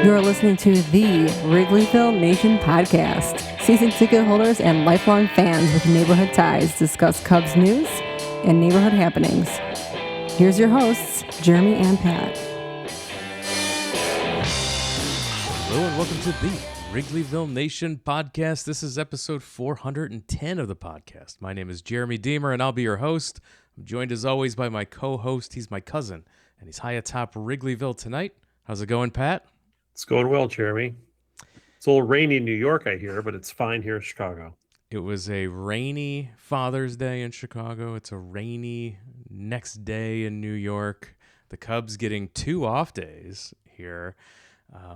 You're listening to the Wrigleyville Nation podcast. Season ticket holders and lifelong fans with neighborhood ties discuss Cubs news and neighborhood happenings. Here's your hosts, Jeremy and Pat. Hello and welcome to the Wrigleyville Nation podcast. This is episode 410 of the podcast. My name is Jeremy Deemer and I'll be your host. I'm joined as always by my co-host. He's my cousin and he's high atop Wrigleyville tonight. How's it going, Pat? It's going well, Jeremy. It's a little rainy in New York, I hear, but it's fine here in Chicago. It was a rainy Father's Day in Chicago. It's a rainy next day in New York. The Cubs getting 2 off days here.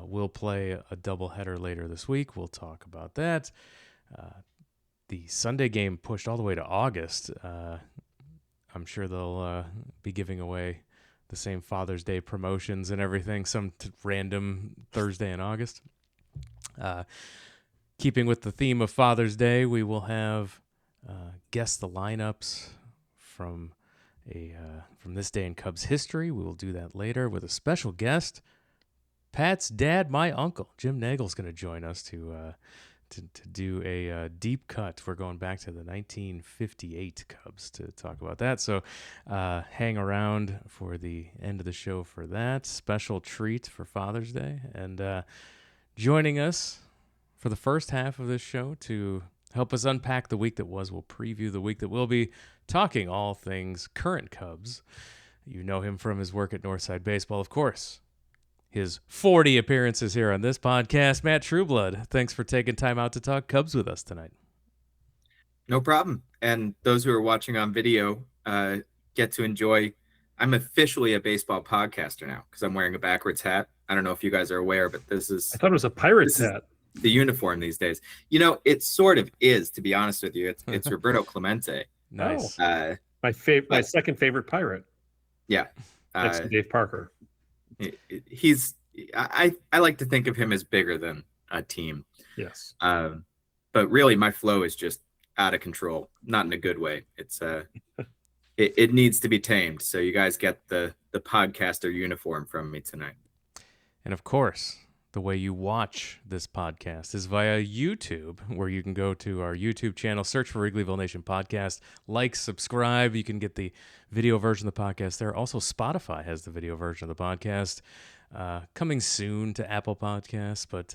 We'll play a doubleheader later this week. We'll talk about that. The Sunday game pushed all the way to August. I'm sure they'll be giving away the same Father's Day promotions and everything, some random Thursday in August. Keeping with the theme of Father's Day, we will have guess the lineups from this day in Cubs history. We will do that later with a special guest. Pat's dad, my uncle, Jim Nagle, is going to join us to do a deep cut. We're going back to the 1958 Cubs to talk about that. So hang around for the end of the show for that special treat for Father's Day. And joining us for the first half of this show to help us unpack the week that was, we'll preview the week that will be, talking all things current Cubs. You know him from his work at Northside Baseball, of course. His 40 appearances here on this podcast, Matt Trueblood. Thanks for taking time out to talk Cubs with us tonight. No problem. And those who are watching on video get to enjoy. I'm officially a baseball podcaster now because I'm wearing a backwards hat. I don't know if you guys are aware, but this is... I thought it was a Pirates hat. The uniform these days. You know, it sort of is, to be honest with you. It's Roberto Clemente. Nice. My second favorite Pirate. Yeah. Next to Dave Parker. I like to think of him as bigger than a team. Yes. But really my flow is just out of control, not in a good way. It's it needs to be tamed. So you guys get the podcaster uniform from me tonight. And of course, the way you watch this podcast is via YouTube, where you can go to our YouTube channel, search for Wrigleyville Nation Podcast, like, subscribe. You can get the video version of the podcast there. Also, Spotify has the video version of the podcast. Coming soon to Apple Podcasts, but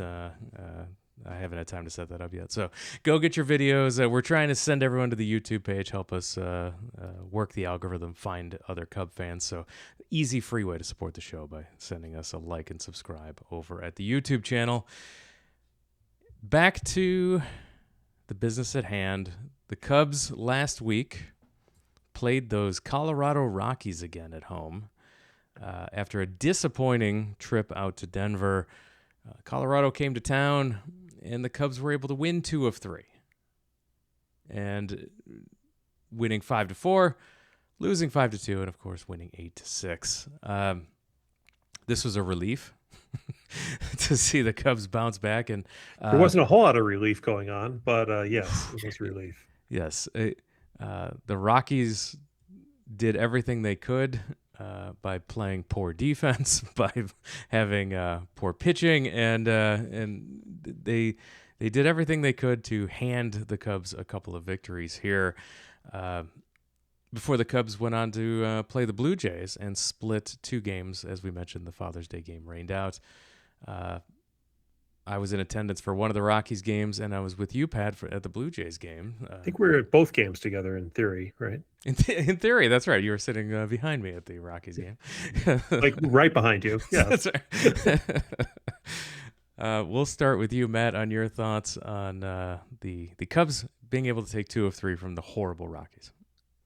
I haven't had time to set that up yet. So go get your videos. We're trying to send everyone to the YouTube page, help us work the algorithm, find other Cub fans. So easy, free way to support the show by sending us a like and subscribe over at the YouTube channel. Back to the business at hand. The Cubs last week played those Colorado Rockies again at home. After a disappointing trip out to Denver, Colorado came to town, and the Cubs were able to win 2 of 3. And winning 5-4, losing 5-2, and of course winning 8-6. This was a relief to see the Cubs bounce back. And there wasn't a whole lot of relief going on, but yes, it was relief. Yes. The Rockies did everything they could by playing poor defense, by having poor pitching, and they did everything they could to hand the Cubs a couple of victories here before the Cubs went on to play the Blue Jays and split 2 games. As we mentioned, the Father's Day game rained out. I was in attendance for one of the Rockies games, and I was with you, Pat, at the Blue Jays game. I think we were at both games together in theory, right? In theory, that's right. You were sitting behind me at the Rockies game. Like right behind you. Yeah, that's right. We'll start with you, Matt, on your thoughts on the Cubs being able to take 2 of 3 from the horrible Rockies.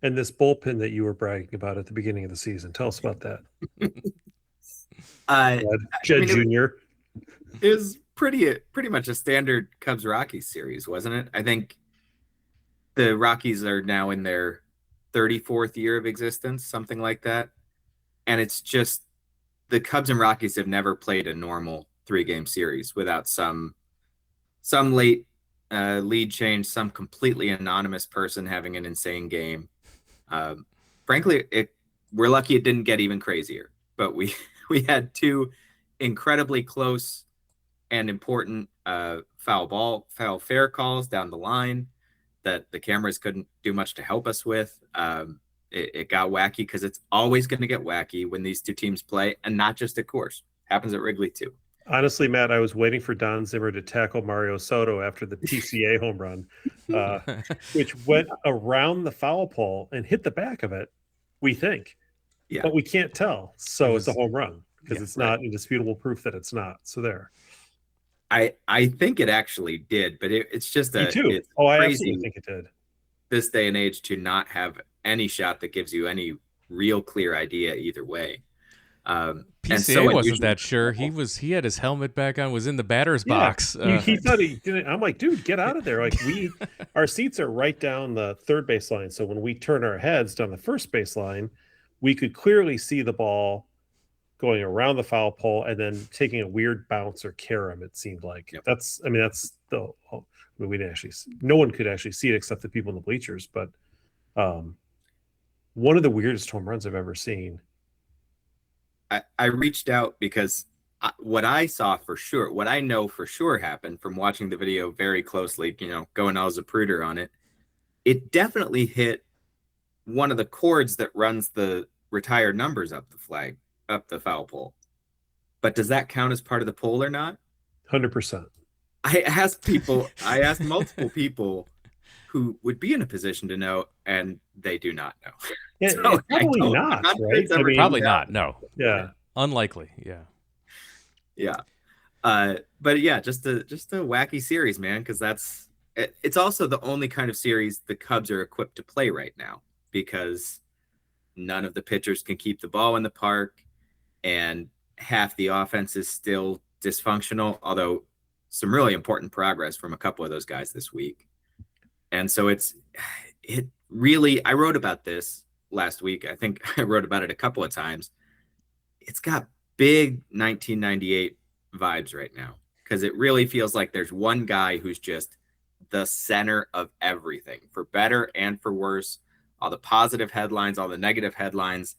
And this bullpen that you were bragging about at the beginning of the season. Tell us about that. Jed Jr. It was pretty much a standard Cubs-Rockies series, wasn't it? I think the Rockies are now in their 34th year of existence, something like that. And it's just the Cubs and Rockies have never played a normal 3-game series without some late lead change, some completely anonymous person having an insane game. Frankly, we're lucky it didn't get even crazier, but we had 2 incredibly close and important foul fair calls down the line that the cameras couldn't do much to help us with. It got wacky because it's always going to get wacky when these two teams play, and not just at Coors. Happens at Wrigley too. Honestly, Matt, I was waiting for Don Zimmer to tackle Mario Soto after the PCA home run, which went around the foul pole and hit the back of it, we think. Yeah. But we can't tell. So it's a home run because yeah, it's not indisputable proof that it's not. So there. I think it actually did, but it's just Me too. it's I crazy absolutely think it did. this day and age to not have any shot that gives you any real clear idea either way. PCA wasn't that sure. He had his helmet back on, was in the batter's box. He thought he didn't. I'm like, dude, get out of there. Like our seats are right down the third base line. So when we turn our heads down the first base line, we could clearly see the ball going around the foul pole and then taking a weird bounce or carom, it seemed like. Yep. We didn't actually, no one could actually see it except the people in the bleachers, but one of the weirdest home runs I've ever seen. I reached out because what I saw for sure, what I know for sure happened from watching the video very closely, going all Zapruder on it, it definitely hit one of the cords that runs the retired numbers up the foul pole. But does that count as part of the pole or not? 100%. I asked multiple people who would be in a position to know, and they do not know. Yeah, So probably not, right? Probably not. No. Yeah. Unlikely. Yeah. Yeah. But yeah, just a wacky series, man, because it's also the only kind of series the Cubs are equipped to play right now, because none of the pitchers can keep the ball in the park, and half the offense is still dysfunctional, although some really important progress from a couple of those guys this week. And so it really, I wrote about this last week. I think I wrote about it a couple of times. It's got big 1998 vibes right now, because it really feels like there's one guy who's just the center of everything, for better and for worse. All the positive headlines, all the negative headlines,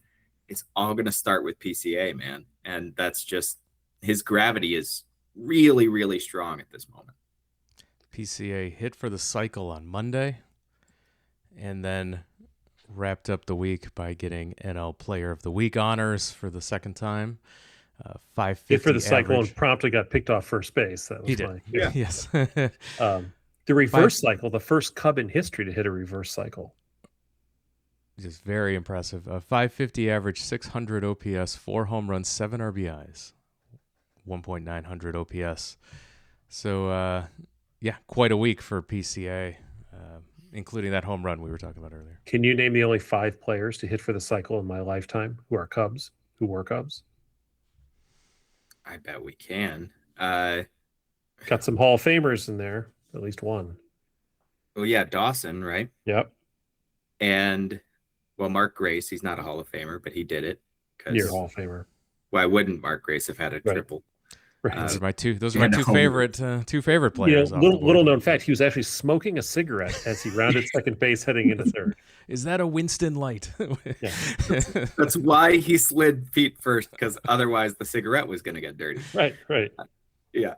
it's all going to start with PCA, man. And that's just, his gravity is really, really strong at this moment. PCA hit for the cycle on Monday, and then wrapped up the week by getting NL Player of the Week honors for the second time. 550 hit for the cycle average. and promptly got picked off first base. That was He did. Yeah. Yes. The reverse cycle, the first Cub in history to hit a reverse cycle. Just very impressive. 550 average, 600 OPS, 4 home runs, 7 RBIs, 1.900 OPS. So, yeah, quite a week for PCA, including that home run we were talking about earlier. Can you name the only 5 players to hit for the cycle in my lifetime who were Cubs? I bet we can. Got some Hall of Famers in there, at least one. Oh, yeah, Dawson, right? Yep. And, well, Mark Grace, he's not a Hall of Famer, but he did it. Near Hall of Famer. Why wouldn't Mark Grace have had a triple? Right. Those are my two favorite players. Little known fact, he was actually smoking a cigarette as he rounded second base heading into third. Is that a Winston Light? Yeah. That's why he slid feet first, because otherwise the cigarette was going to get dirty. Right. Yeah.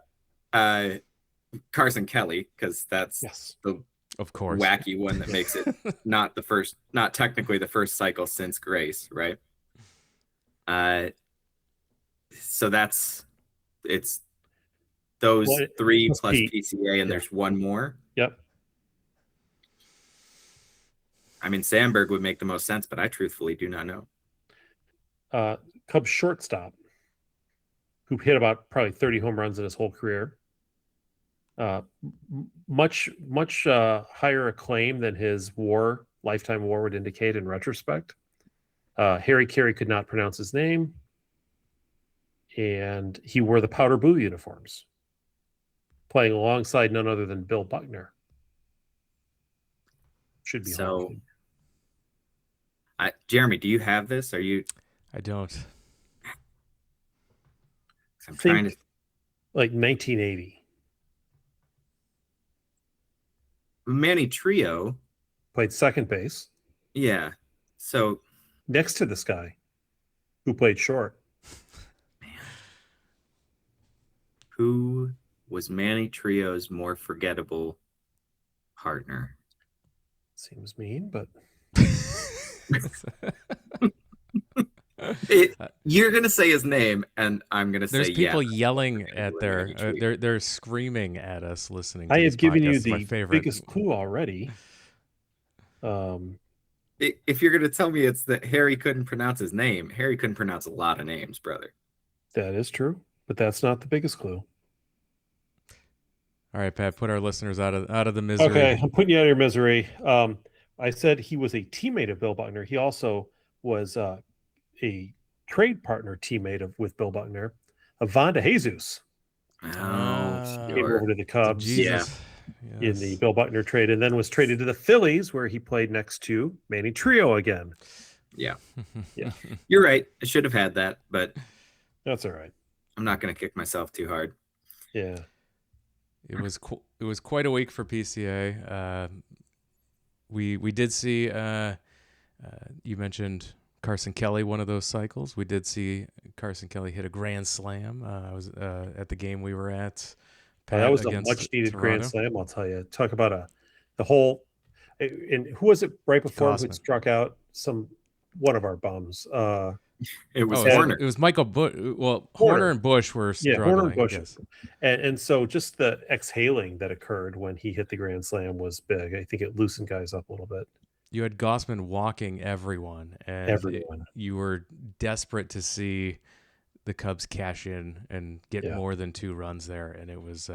Carson Kelly, because that's the of course wacky one that makes it not technically the first cycle since Grace, right? So it's those 3 plus PCA, and there's one more. Yep. I mean, Sandberg would make the most sense, but I truthfully do not know. Cubs shortstop, who hit about probably 30 home runs in his whole career. Much higher acclaim than his lifetime WAR would indicate in retrospect. Harry Carey could not pronounce his name, and he wore the powder blue uniforms, playing alongside none other than Bill Buckner. Should be so. Jeremy, do you have this? I don't. I'm trying to. Like 1980. Manny Trio played second base. Yeah. So next to this guy who played short. Man. Who was Manny Trio's more forgettable partner? Seems mean, but You're gonna say his name, and I'm gonna There's say people yeah. yelling at they're screaming at us listening to I this have given podcast. you It's my the favorite. biggest clue already. If you're gonna tell me it's that Harry couldn't pronounce his name, Harry couldn't pronounce a lot of names, brother. That is true, but that's not the biggest clue. All right, Pat, put our listeners out of the misery. Okay, I'm putting you out of your misery. I said he was a teammate of Bill Buckner. He also was a trade partner teammate with Bill Buckner, Vonda Jesus. Came over to the Cubs Jesus. in the Bill Buckner trade, and then was traded to the Phillies, where he played next to Manny Trio again. Yeah. Yeah. You're right. I should have had that, but That's all right. I'm not going to kick myself too hard. Yeah. It was quite a week for PCA. We did see you mentioned Carson Kelly, one of those cycles. We did see Carson Kelly hit a grand slam. I was at the game we were at. That was a much-needed grand slam, I'll tell you. Talk about the whole – and who was it right before who struck out one of our bums? It was Horner. It was Michael Bush. Well, Horner and Bush were struggling. Horner and Bush. Yes. And so just the exhaling that occurred when he hit the grand slam was big. I think it loosened guys up a little bit. You had Gossman walking everyone, and you were desperate to see the Cubs cash in and get more than 2 runs there, and it was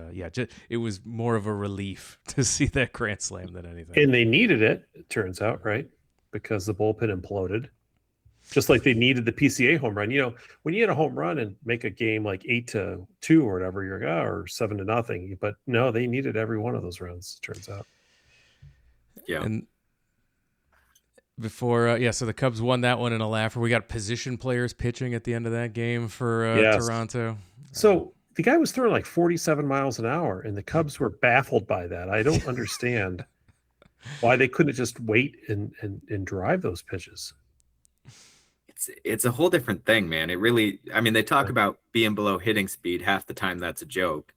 it was more of a relief to see that grand slam than anything. And they needed it turns out, right? Because the bullpen imploded, just like they needed the PCA home run. You know, when you hit a home run and make a game like 8-2 or whatever, you're like, or 7-0, but no, they needed every one of those runs. Turns out, and before, so the Cubs won that one in a laugher. We got position players pitching at the end of that game for Toronto. So the guy was throwing like 47 miles an hour, and the Cubs were baffled by that. I don't understand why they couldn't just wait and drive those pitches. It's a whole different thing, man. It really, I mean, they talk about being below hitting speed. Half the time that's a joke.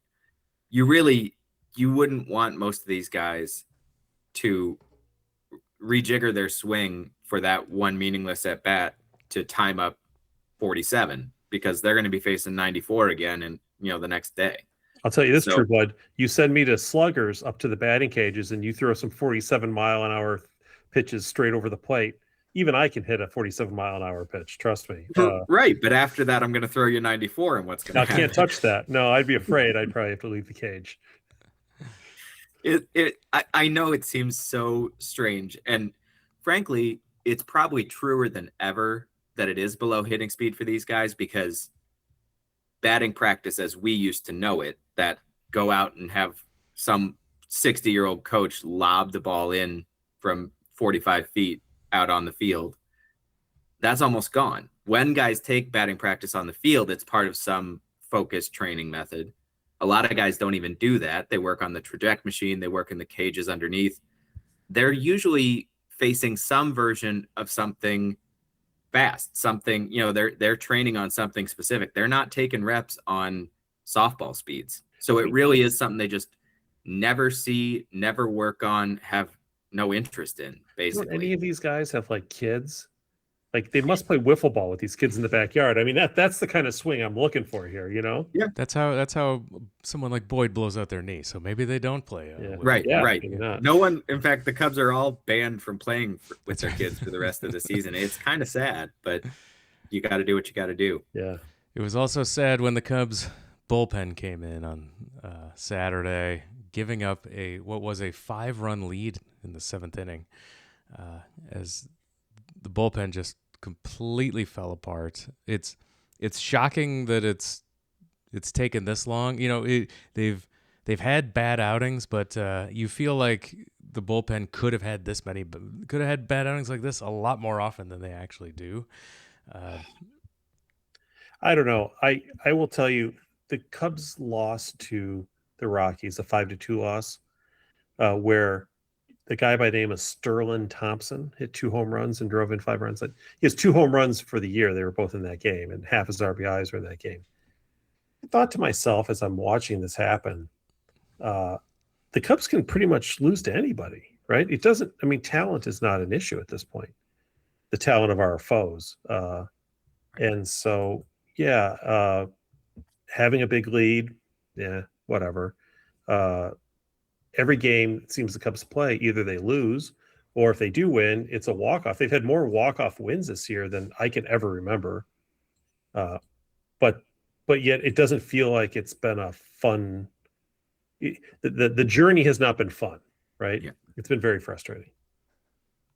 You wouldn't want most of these guys to rejigger their swing for that one meaningless at bat to time up 47, because they're going to be facing 94 again and the next day. I'll tell you this, Trueblood, you send me to sluggers up to the batting cages and you throw some 47 mile an hour pitches straight over the plate. Even I can hit a 47 mile an hour pitch. Trust me. Right. But after that, I'm going to throw you 94, and what's going to happen? I can't touch that. No, I'd be afraid. I'd probably have to leave the cage. I know it seems so strange, and frankly, it's probably truer than ever that it is below hitting speed for these guys, because batting practice as we used to know it, that go out and have some 60-year-old coach lob the ball in from 45 feet out on the field, that's almost gone. When guys take batting practice on the field, it's part of some focused training method. A lot of guys don't even do that. They work on the traject machine. They work in the cages underneath. They're usually facing some version of something fast, something, they're training on something specific. They're not taking reps on softball speeds. So it really is something they just never see, never work on, have no interest in, basically. Don't any of these guys have like kids? Like they must play wiffle ball with these kids in the backyard. I mean, that's the kind of swing I'm looking for here, Yeah. That's how someone like Boyd blows out their knee. So maybe they don't play. Right. No one, in fact, the Cubs are all banned from playing with their kids for the rest of the season. It's kind of sad, but you got to do what you got to do. Yeah. It was also sad when the Cubs bullpen came in on Saturday, giving up a 5-run lead in the 7th inning, as the bullpen just completely fell apart. It's shocking that it's taken this long. They've had bad outings, but you feel like the bullpen could have had bad outings like this a lot more often than they actually do. I don't know. I will tell you, the Cubs lost to the Rockies, a 5-2 loss, where the guy by the name of Sterling Thompson hit 2 home runs and drove in 5 runs. He has 2 home runs for the year. They were both in that game, and half his RBIs were in that game. I thought to myself as I'm watching this happen, the Cubs can pretty much lose to anybody, right? It doesn't. I mean, talent is not an issue at this point. The talent of our foes, and so yeah, having a big lead, yeah, whatever. Every game it seems the Cubs play, either they lose or if they do win, it's a walk-off. They've had more walk-off wins this year than I can ever remember. But yet it doesn't feel like it's been a fun. The journey has not been fun, right? Yeah. It's been very frustrating.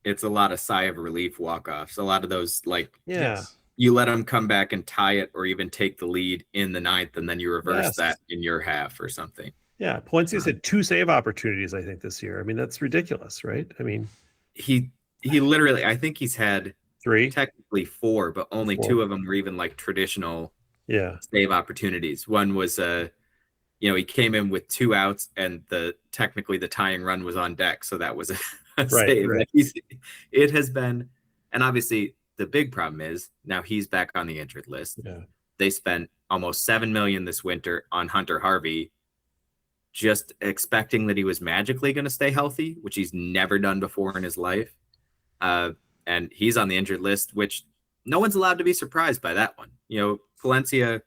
It's a lot of sigh of relief walk-offs. A lot of those, like, Yes. you let them come back and tie it or even take the lead in the ninth, and then you reverse that in your half or something. Yeah, Palencia's had 2 save opportunities, I think, this year. I mean, that's ridiculous, right? I mean, he literally, I think he's had 3, technically 4, but only 2 of them were even like traditional save opportunities. One was he came in with 2 outs and technically the tying run was on deck, so that was a save. Right. It has been, and obviously the big problem is now he's back on the injured list. Yeah. They spent almost $7 million this winter on Hunter Harvey, just expecting that he was magically going to stay healthy, which he's never done before in his life. And he's on the injured list, which no one's allowed to be surprised by that one. Palencia,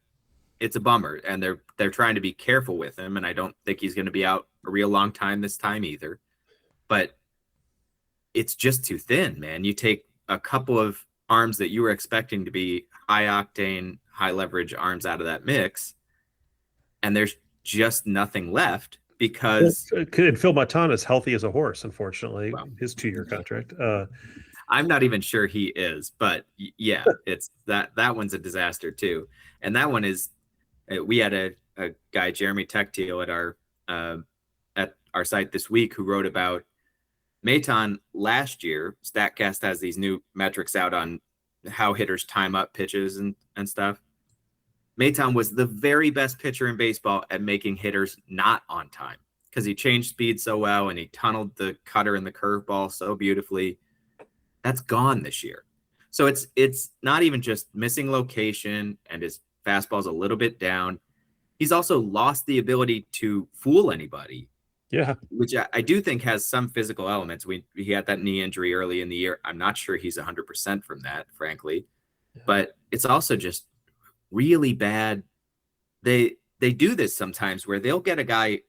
it's a bummer, and they're trying to be careful with him, and I don't think he's going to be out a real long time this time either. But it's just too thin, man. You take a couple of arms that you were expecting to be high octane, high leverage arms out of that mix, and there's just nothing left because Phil Matana is healthy as a horse, unfortunately. Well, his 2-year contract. I'm not even sure he is, but yeah, it's that one's a disaster too. And that one is, we had a guy, Jeremy Tectile, at our site this week who wrote about Maton last year. StatCast has these new metrics out on how hitters time up pitches and stuff. Maton was the very best pitcher in baseball at making hitters not on time because he changed speed so well and he tunneled the cutter and the curveball so beautifully. That's gone this year. So it's not even just missing location and his fastball's a little bit down. He's also lost the ability to fool anybody. Yeah. Which I do think has some physical elements. He had that knee injury early in the year. I'm not sure he's 100% from that, frankly. Yeah. But it's also just really bad. They do this sometimes where they'll get a guy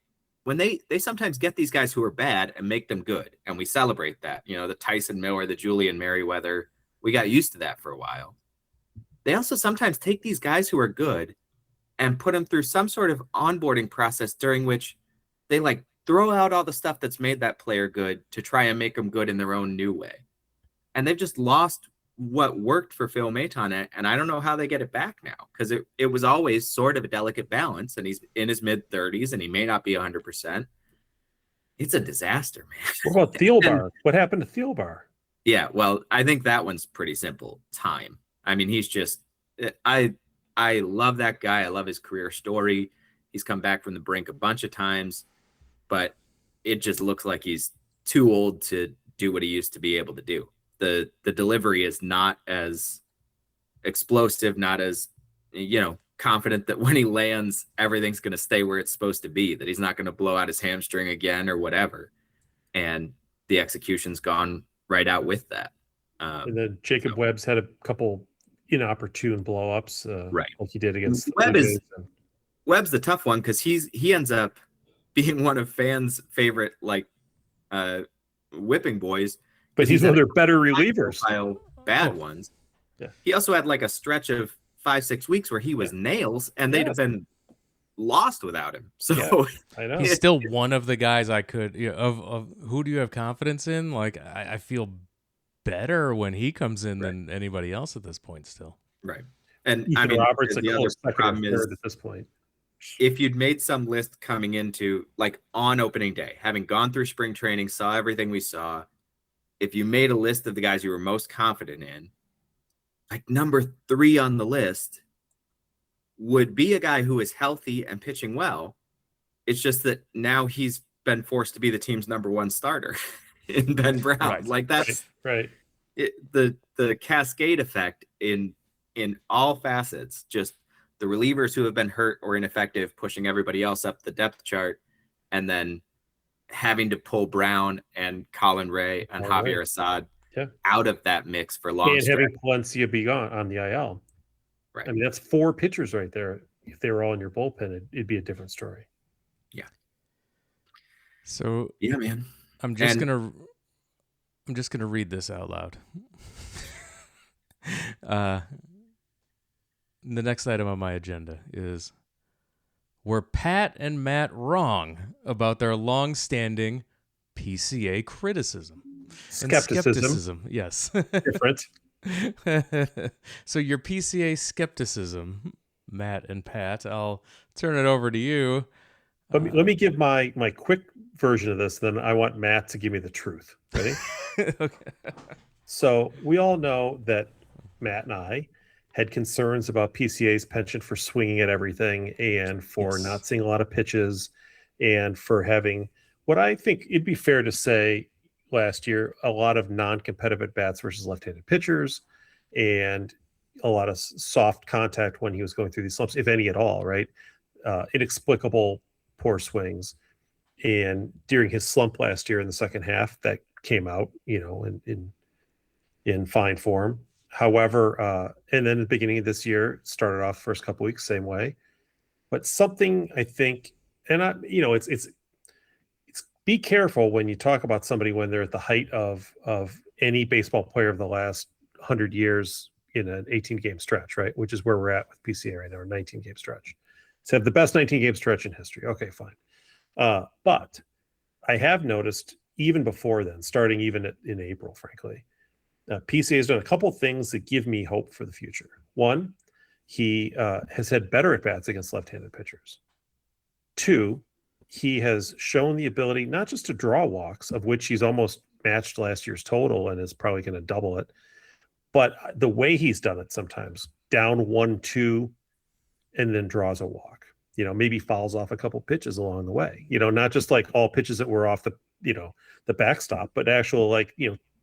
when they sometimes get these guys who are bad and make them good, and we celebrate that. The Tyson Miller, the Julian Merriweather, we got used to that for a while. They also sometimes take these guys who are good and put them through some sort of onboarding process during which they like throw out all the stuff that's made that player good to try and make them good in their own new way. And they've just lost what worked for Phil Maton, and I don't know how they get it back now, because it was always sort of a delicate balance, and he's in his mid-30s, and he may not be 100%. It's a disaster, man. What about Thielbar? What happened to Thielbar? Yeah, well, I think that one's pretty simple. Time. I mean, he's just I love that guy. I love his career story. He's come back from the brink a bunch of times, but it just looks like he's too old to do what he used to be able to do. The delivery is not as explosive, not as, confident that when he lands, everything's going to stay where it's supposed to be, that he's not going to blow out his hamstring again or whatever. And the execution's gone right out with that. And then Jacob Webb's had a couple inopportune blow-ups, right, like he did against Webb's the tough one because he ends up being one of fans' favorite whipping boys. But he's one of their better relievers. Bad ones. Yeah. He also had like a stretch of 5-6 weeks where he was nails, and they'd have been lost without him. So I know he's still one of the guys I could of who do you have confidence in? Like I feel better when he comes in than anybody else at this point still. Right. And Ethan I mean, Roberts the other problem is at this point. If you'd made some list coming into like on opening day, having gone through spring training, saw everything we saw, if you made a list of the guys you were most confident in, like number 3 on the list would be a guy who is healthy and pitching well. It's just that now he's been forced to be the team's number 1 starter in Ben Brown. Right. Like that's right. The cascade effect in all facets just the relievers who have been hurt or ineffective, pushing everybody else up the depth chart, and then having to pull Brown and Colin Ray and Javier Assad out of that mix for long and stretch. having Palencia be on the IL. Right. I mean, that's 4 pitchers right there. If they were all in your bullpen, it'd be a different story. Yeah. So yeah, man. I'm just gonna read this out loud. The next item on my agenda is: were Pat and Matt wrong about their long-standing PCA criticism? Skepticism. Yes. Different. So your PCA skepticism, Matt and Pat, I'll turn it over to you. Let me give my quick version of this, then I want Matt to give me the truth. Ready? Okay. So we all know that Matt and I had concerns about PCA's penchant for swinging at everything and for not seeing a lot of pitches and for having what I think it'd be fair to say last year, a lot of non-competitive at-bats versus left-handed pitchers and a lot of soft contact when he was going through these slumps, if any at all, right? Inexplicable poor swings. And during his slump last year in the second half, that came out, in fine form. However, and then at the beginning of this year, started off first couple weeks same way. But something I think, and it's be careful when you talk about somebody when they're at the height of any baseball player of the last 100 years in an 18-game stretch, right? Which is where we're at with PCA right now, or 19-game stretch. So have the best 19-game stretch in history. Okay, fine. But I have noticed even before then, starting even in April, frankly, PCA has done a couple things that give me hope for the future. One, he has had better at-bats against left-handed pitchers. 2, he has shown the ability not just to draw walks, of which he's almost matched last year's total and is probably going to double it, but the way he's done it sometimes, down 1-2 and then draws a walk, maybe fouls off a couple pitches along the way, not just like all pitches that were off the backstop, but actual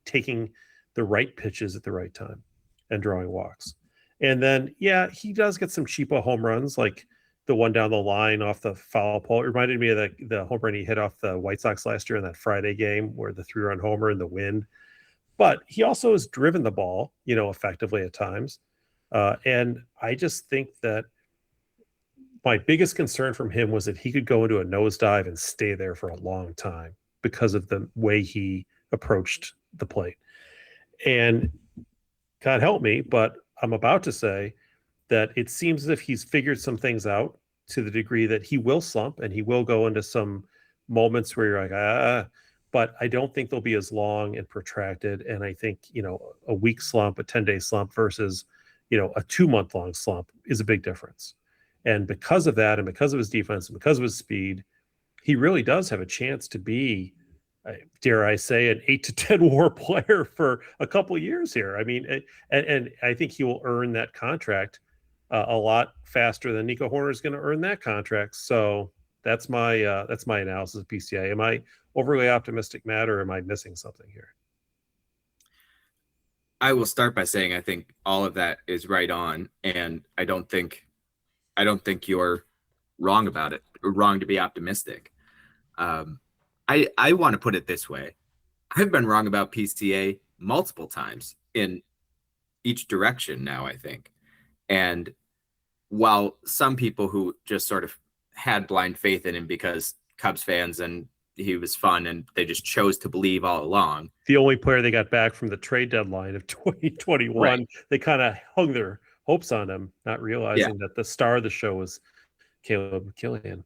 taking the right pitches at the right time and drawing walks. And then, he does get some cheapo home runs, like the one down the line off the foul pole. It reminded me of the home run he hit off the White Sox last year in that Friday game where the 3-run homer in the wind. But he also has driven the ball, effectively at times. And I just think that my biggest concern from him was that he could go into a nosedive and stay there for a long time because of the way he approached the plate. And God help me, but I'm about to say that it seems as if he's figured some things out to the degree that he will slump and he will go into some moments where you're like, but I don't think they'll be as long and protracted. And I think, a week slump, a 10-day slump versus, a 2-month-long slump is a big difference. And because of that, and because of his defense, and because of his speed, he really does have a chance to be, dare I say, an 8 to 10 WAR player for a couple of years here. I mean, and I think he will earn that contract a lot faster than Nico Horner is going to earn that contract. So that's my analysis of PCA. Am I overly optimistic, Matt, or am I missing something here? I will start by saying I think all of that is right on, and I don't think you're wrong about it, or wrong to be optimistic. I want to put it this way. I've been wrong about PCA multiple times in each direction now, I think. And while some people who just sort of had blind faith in him because Cubs fans and he was fun and they just chose to believe all along. The only player they got back from the trade deadline of 2021, right. They kind of hung their hopes on him, not realizing that the star of the show was Caleb McKillian.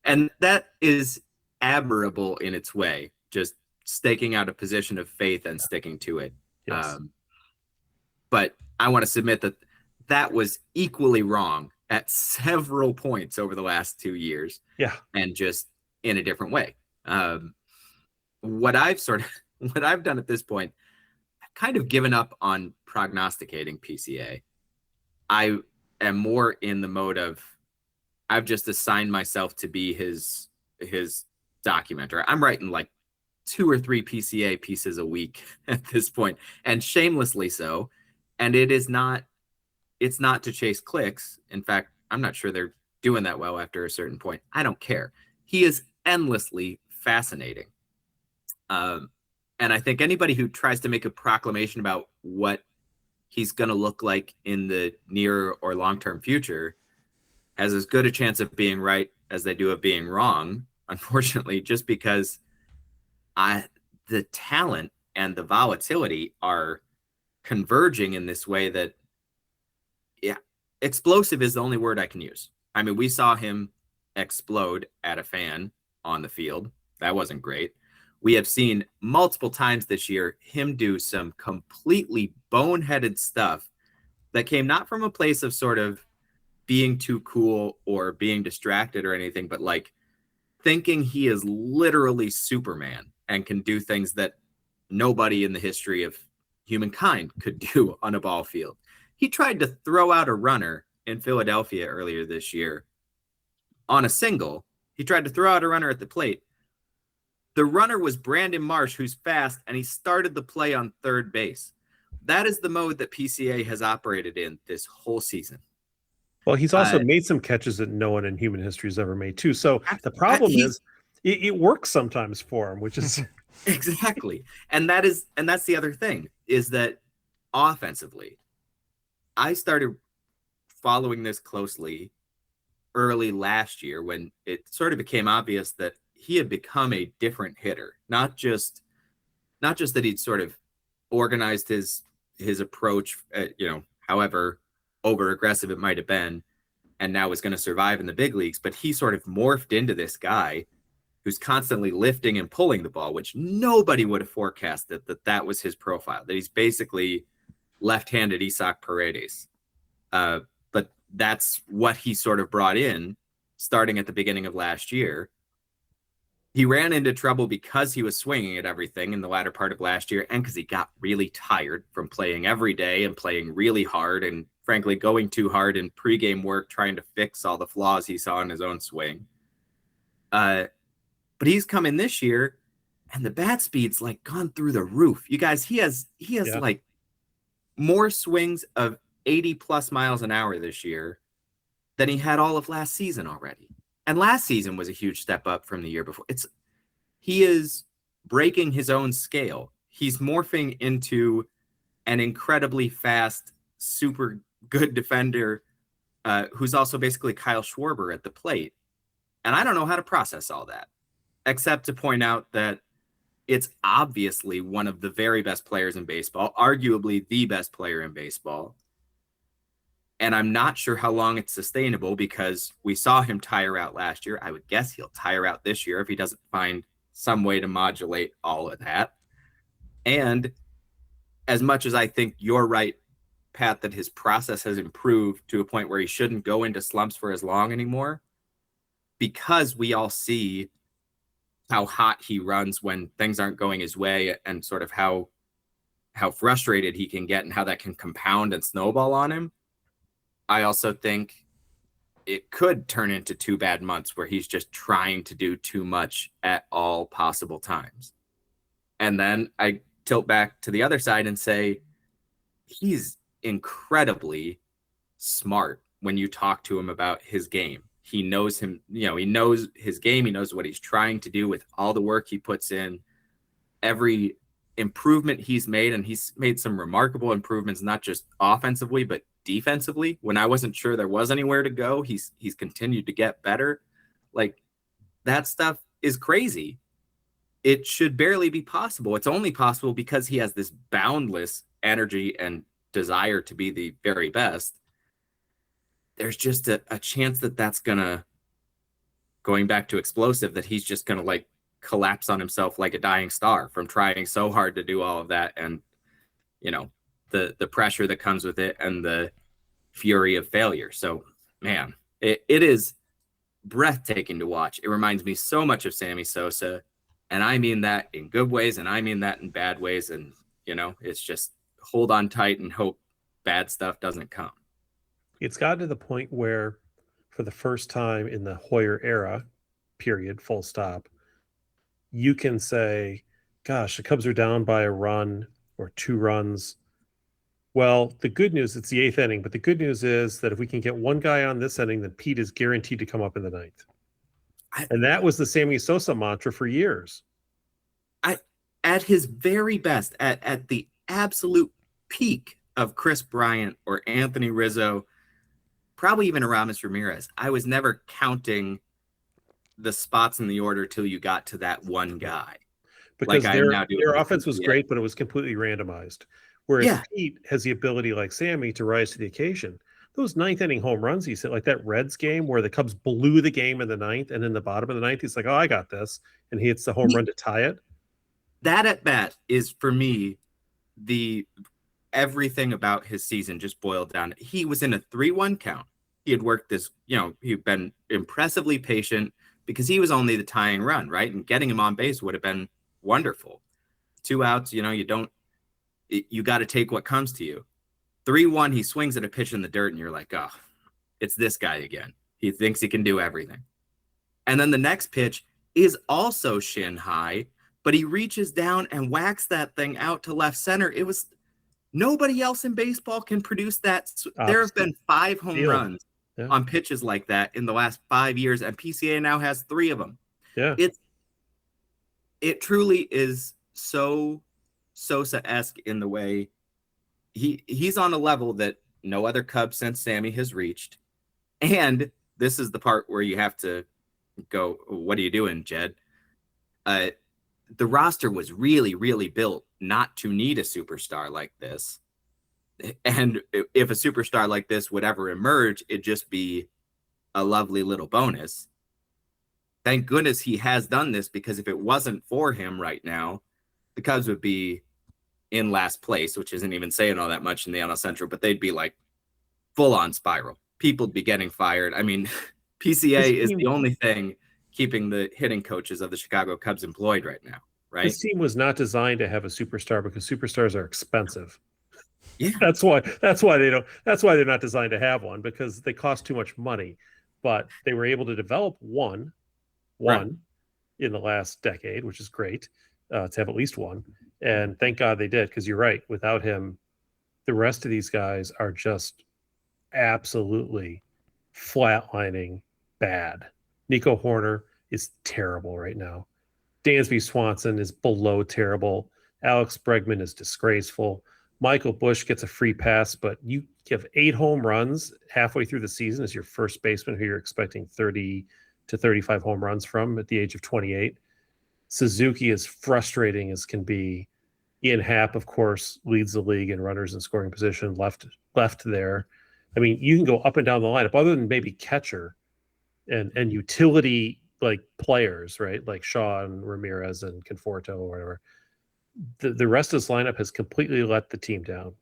And that is admirable in its way, just staking out a position of faith and sticking to it. Yes. But I want to submit that was equally wrong at several points over the last 2 years. Yeah. And just in a different way. What I've done at this point, I've kind of given up on prognosticating PCA. I am more in the mode of I've just assigned myself to be his documenter. I'm writing like 2 or 3 PCA pieces a week at this point, and shamelessly so. And it is not it's not to chase clicks. In fact, I'm not sure they're doing that well after a certain point. I don't care. He is endlessly fascinating. And I think anybody who tries to make a proclamation about what he's going to look like in the near or long-term future has as good a chance of being right as they do of being wrong, unfortunately, just because the talent and the volatility are converging in this way that, yeah, explosive is the only word I can use. I mean, we saw him explode at a fan on the field. That wasn't great. We have seen multiple times this year him do some completely boneheaded stuff that came not from a place of sort of being too cool or being distracted or anything, but like thinking he is literally Superman and can do things that nobody in the history of humankind could do on a ball field. He tried to throw out a runner in Philadelphia earlier this year on a single. He tried to throw out a runner at the plate. The runner was Brandon Marsh, who's fast, and he started the play on third base. That is the mode that PCA has operated in this whole season. Well, he's also made some catches that no one in human history has ever made too. So the problem is it works sometimes for him, which is exactly. And that's the other thing, is that offensively, I started following this closely early last year when it sort of became obvious that he had become a different hitter. Not just that he'd sort of organized his approach, however over aggressive it might have been, and now is going to survive in the big leagues, but he sort of morphed into this guy who's constantly lifting and pulling the ball, which nobody would have forecasted that was his profile, that he's basically left-handed Isaac Paredes. But that's what he sort of brought in starting at the beginning of last year. He ran into trouble because he was swinging at everything in the latter part of last year, and because he got really tired from playing every day and playing really hard and frankly going too hard in pregame work trying to fix all the flaws he saw in his own swing. But he's come in this year and the bat speed's like gone through the roof. You guys, he has like more swings of 80 plus miles an hour this year than he had all of last season already. And last season was a huge step up from the year before. He is breaking his own scale. He's morphing into an incredibly fast, super good defender who's also basically Kyle Schwarber at the plate. And I don't know how to process all that, except to point out that it's obviously one of the very best players in baseball, arguably the best player in baseball. And I'm not sure how long it's sustainable because we saw him tire out last year. I would guess he'll tire out this year if he doesn't find some way to modulate all of that. And as much as I think you're right, Pat, that his process has improved to a point where he shouldn't go into slumps for as long anymore, because we all see how hot he runs when things aren't going his way and sort of how frustrated he can get and how that can compound and snowball on him. I also think it could turn into 2 bad months where he's just trying to do too much at all possible times. And then I tilt back to the other side and say, he's incredibly smart when you talk to him about his game. He knows him, he knows his game. He knows what he's trying to do with all the work he puts in, every improvement he's made. And he's made some remarkable improvements, not just offensively, but defensively. When I wasn't sure there was anywhere to go, he's continued to get better. Like, that stuff is crazy. It should barely be possible. It's only possible because he has this boundless energy and desire to be the very best. There's just a chance that that's going back to explosive, that he's just gonna like collapse on himself like a dying star from trying so hard to do all of that. And the pressure that comes with it and the fury of failure. So, man, it is breathtaking to watch. It reminds me so much of Sammy Sosa, and I mean that in good ways, and I mean that in bad ways. And, it's just hold on tight and hope bad stuff doesn't come. It's gotten to the point where, for the first time in the Hoyer era, period, full stop, you can say, gosh, the Cubs are down by a run or 2 runs. Well, the good news, it's the 8th inning, but the good news is that if we can get one guy on this inning, then Pete is guaranteed to come up in the 9th. And that was the Sammy Sosa mantra for years. At his very best, at the absolute peak of Chris Bryant or Anthony Rizzo, probably even Aramis Ramirez, I was never counting the spots in the order till you got to that one guy. Because their offense was great, but it was completely randomized. Whereas Pete has the ability, like Sammy, to rise to the occasion. Those 9th inning home runs he said, like that Reds game where the Cubs blew the game in the 9th, and in the bottom of the 9th, he's like, "Oh, I got this," and he hits the home run to tie it. That at bat is, for me, everything about his season just boiled down. He was in a 3-1 count. He had worked this, he'd been impressively patient because he was only the tying run, right? And getting him on base would have been wonderful. 2 outs, you got to take what comes to you. 3-1, he swings at a pitch in the dirt, and you're like, oh, it's this guy again. He thinks he can do everything. And then the next pitch is also shin high, but he reaches down and whacks that thing out to left center. It was nobody else in baseball can produce that. There have been 5 home runs on pitches like that in the last 5 years, and PCA now has 3 of them. Yeah. It truly is so Sosa-esque in the way he's on a level that no other Cub since Sammy has reached. And this is the part where you have to go, what are you doing, Jed? The roster was really, really built not to need a superstar like this. And if a superstar like this would ever emerge, it'd just be a lovely little bonus. Thank goodness he has done this, because if it wasn't for him right now, the Cubs would be in last place, which isn't even saying all that much in the NL Central, but they'd be like full on spiral. People would be getting fired. I mean, PCA is the only thing keeping the hitting coaches of the Chicago Cubs employed right now, right? This team was not designed to have a superstar because superstars are expensive. Yeah. That's why they're not designed to have one, because they cost too much money. But they were able to develop one in the last decade, which is great, to have at least one. And thank God they did, because you're right. Without him, the rest of these guys are just absolutely flatlining bad. Nico Horner is terrible right now. Dansby Swanson is below terrible. Alex Bregman is disgraceful. Michael Busch gets a free pass, but you give 8 home runs halfway through the season as your first baseman, who you're expecting 30 to 35 home runs from at the age of 28. Suzuki is frustrating as can be. Ian Happ, of course, leads the league in runners in scoring position, left there. I mean, you can go up and down the lineup, other than maybe catcher and utility like players, right? Like Shaw and Ramirez and Conforto or whatever. The rest of this lineup has completely let the team down.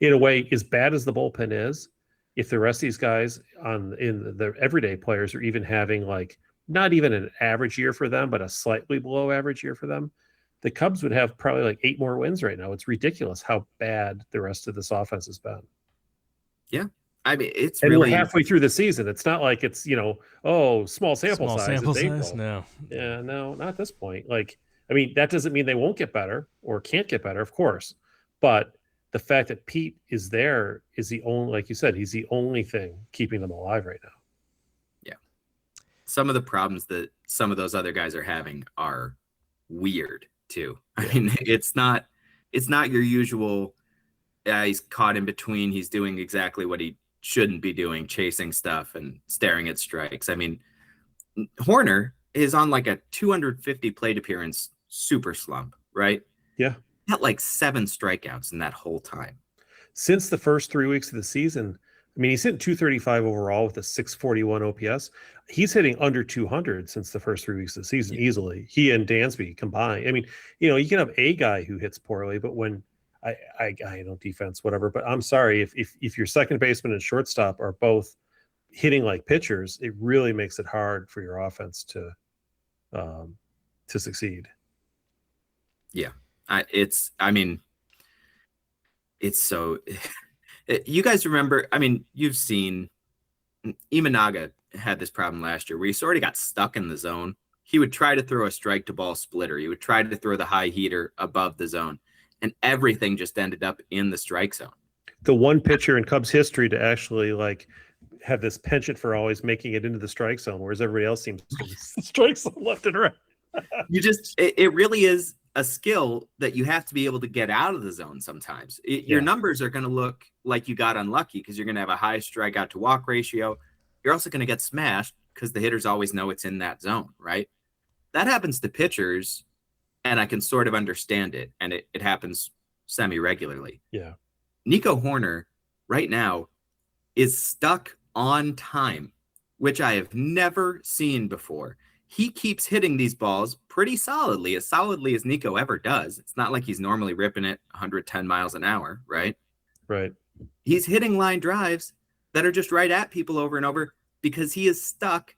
In a way, as bad as the bullpen is, if the rest of these guys in the everyday players are even having like not even an average year for them, but a slightly below average year for them, the Cubs would have probably like 8 more wins right now. It's ridiculous how bad the rest of this offense has been. Yeah. I mean, we're halfway through the season. It's not like it's, small sample size. No. Yeah, no, not at this point. Like, I mean, that doesn't mean they won't get better or can't get better, of course. But the fact that Pete is there is the only, like you said, he's the only thing keeping them alive right now. Yeah. Some of the problems that some of those other guys are having are weird too. I mean, it's not your usual, he's caught in between. He's doing exactly what he shouldn't be doing, chasing stuff and staring at strikes. I mean, Horner is on like a 250 plate appearance super slump, right? Yeah. Got like 7 strikeouts in that whole time. Since the first 3 weeks of the season, I mean, he's hitting 235 overall with a 641 OPS. He's hitting under 200 since the first 3 weeks of the season easily. He and Dansby combined. I mean, you can have a guy who hits poorly, but when I don't defense, whatever, but I'm sorry, if your second baseman and shortstop are both hitting like pitchers, it really makes it hard for your offense to succeed. Yeah. It's so, you guys remember, I mean, you've seen Imanaga had this problem last year where he sort of got stuck in the zone. He would try to throw a strike to ball splitter. He would try to throw the high heater above the zone. and everything just ended up in the strike zone. The one pitcher in Cubs history to actually like have this penchant for always making it into the strike zone, whereas everybody else seems to strike zone left and right. It really is a skill that you have to be able to get out of the zone sometimes. Your numbers are going to look like you got unlucky because you're going to have a high strikeout to walk ratio. You're also going to get smashed because the hitters always know it's in that zone, right? That happens to pitchers, and I can sort of understand it, and it happens semi-regularly. Yeah. Nico Hoerner right now is stuck on time, which I have never seen before. He keeps hitting these balls pretty solidly as Nico ever does. It's not like he's normally ripping it 110 miles an hour, right? Right. He's hitting line drives that are just right at people over and over because he is stuck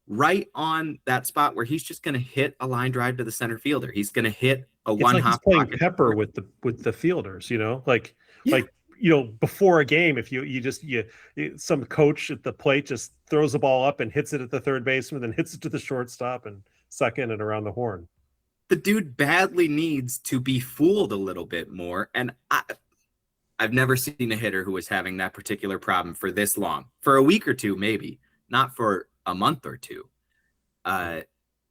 right on that spot where he's just going to hit a line drive to the center fielder. He's going to hit a one hop. He's playing pepper with the fielders, like before a game, if you some coach at the plate just throws the ball up and hits it at the third baseman, then hits it to the shortstop and second and around the horn. The dude badly needs to be fooled a little bit more, and I've never seen a hitter who was having that particular problem for this long. For a week or two, maybe, not for a month or two.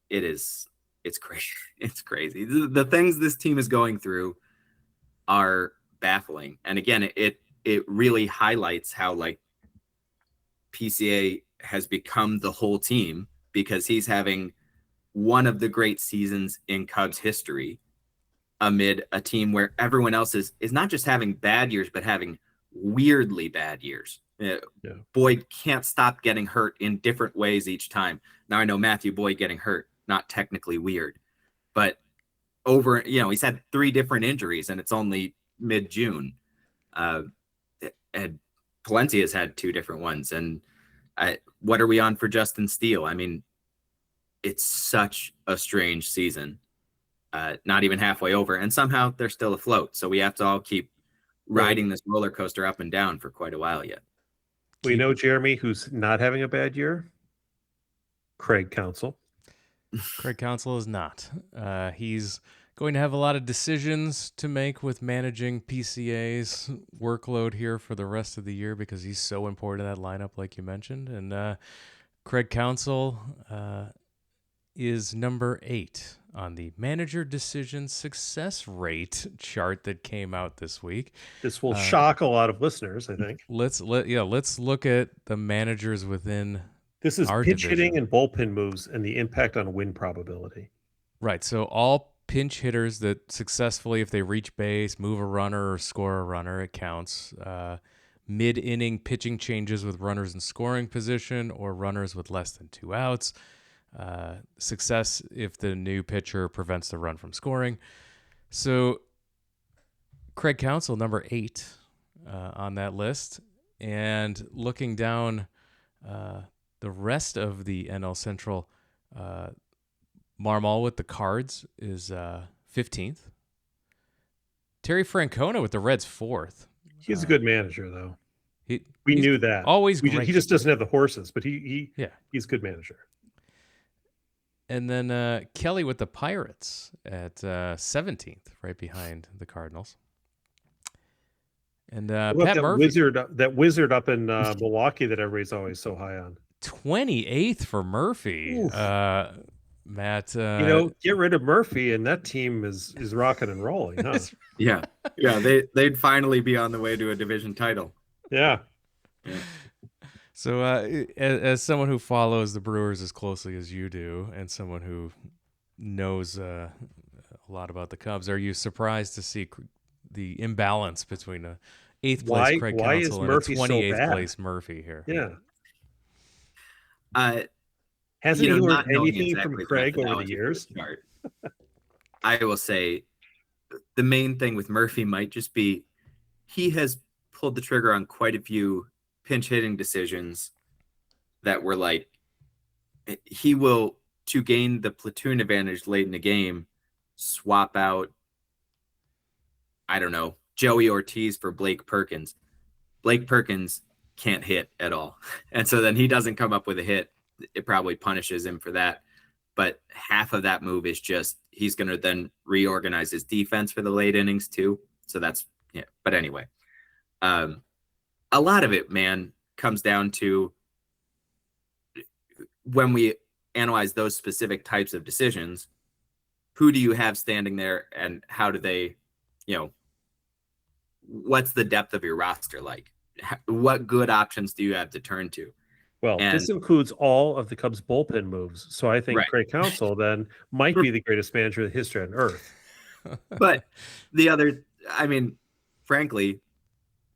It's crazy. It's crazy. The things this team is going through are baffling. And again, it really highlights how like PCA has become the whole team because he's having one of the great seasons in Cubs history amid a team where everyone else is not just having bad years, but having weirdly bad years. Boyd can't stop getting hurt in different ways each time. Now I know Matthew Boyd getting hurt, not technically weird, but he's had 3 different injuries and it's only mid-June. And Palencia has had 2 different ones. And what are we on for Justin Steele? I mean, it's such a strange season, not even halfway over, and somehow they're still afloat. So we have to all keep riding this roller coaster up and down for quite a while yet. We know Jeremy, who's not having a bad year. Craig Counsell. Craig Counsell is not. He's going to have a lot of decisions to make with managing PCA's workload here for the rest of the year because he's so important in that lineup, like you mentioned. And Craig Counsell is number 8 on the manager decision success rate chart that came out this week. This will shock a lot of listeners, I think. Let's look at the managers within. This is our pitch division. hitting and bullpen moves and the impact on win probability. Right. So all pinch hitters that successfully, if they reach base, move a runner or score a runner, it counts. Mid-inning pitching changes with runners in scoring position or runners with less than 2 outs. Success if the new pitcher prevents the run from scoring. So Craig Counsell, number 8 on that list. And looking down the rest of the NL Central, Marmol with the Cards is 15th. Terry Francona with the Reds 4th. He's a good manager, though. We knew that. Always great. He just doesn't have the horses, but he's a good manager. And then Kelly with the Pirates at 17th, right behind the Cardinals. And Pat Murphy. That wizard up in Milwaukee that everybody's always so high on. 28th for Murphy. Matt, get rid of Murphy and that team is rocking and rolling, huh? Yeah, they'd finally be on the way to a division title. Yeah. So as someone who follows the Brewers as closely as you do and someone who knows a lot about the Cubs, are you surprised to see the imbalance between a 8th place Craig Counsell and a 28th place Murphy here? Yeah. Hasn't he learned anything from Craig over the years? I will say the main thing with Murphy might just be he has pulled the trigger on quite a few pinch hitting decisions that were like he will, to gain the platoon advantage late in the game, swap out, I don't know, Joey Ortiz for Blake Perkins. Blake Perkins can't hit at all. And so then he doesn't come up with a hit. It probably punishes him for that. But half of that move is just he's going to then reorganize his defense for the late innings too. So that's, yeah. But anyway, a lot of it, man, comes down to when we analyze those specific types of decisions, who do you have standing there and how do they, what's the depth of your roster like? What good options do you have to turn to? Well, this includes all of the Cubs bullpen moves. So I think Craig Counsell then might be the greatest manager in the history on earth. But the other, I mean, frankly,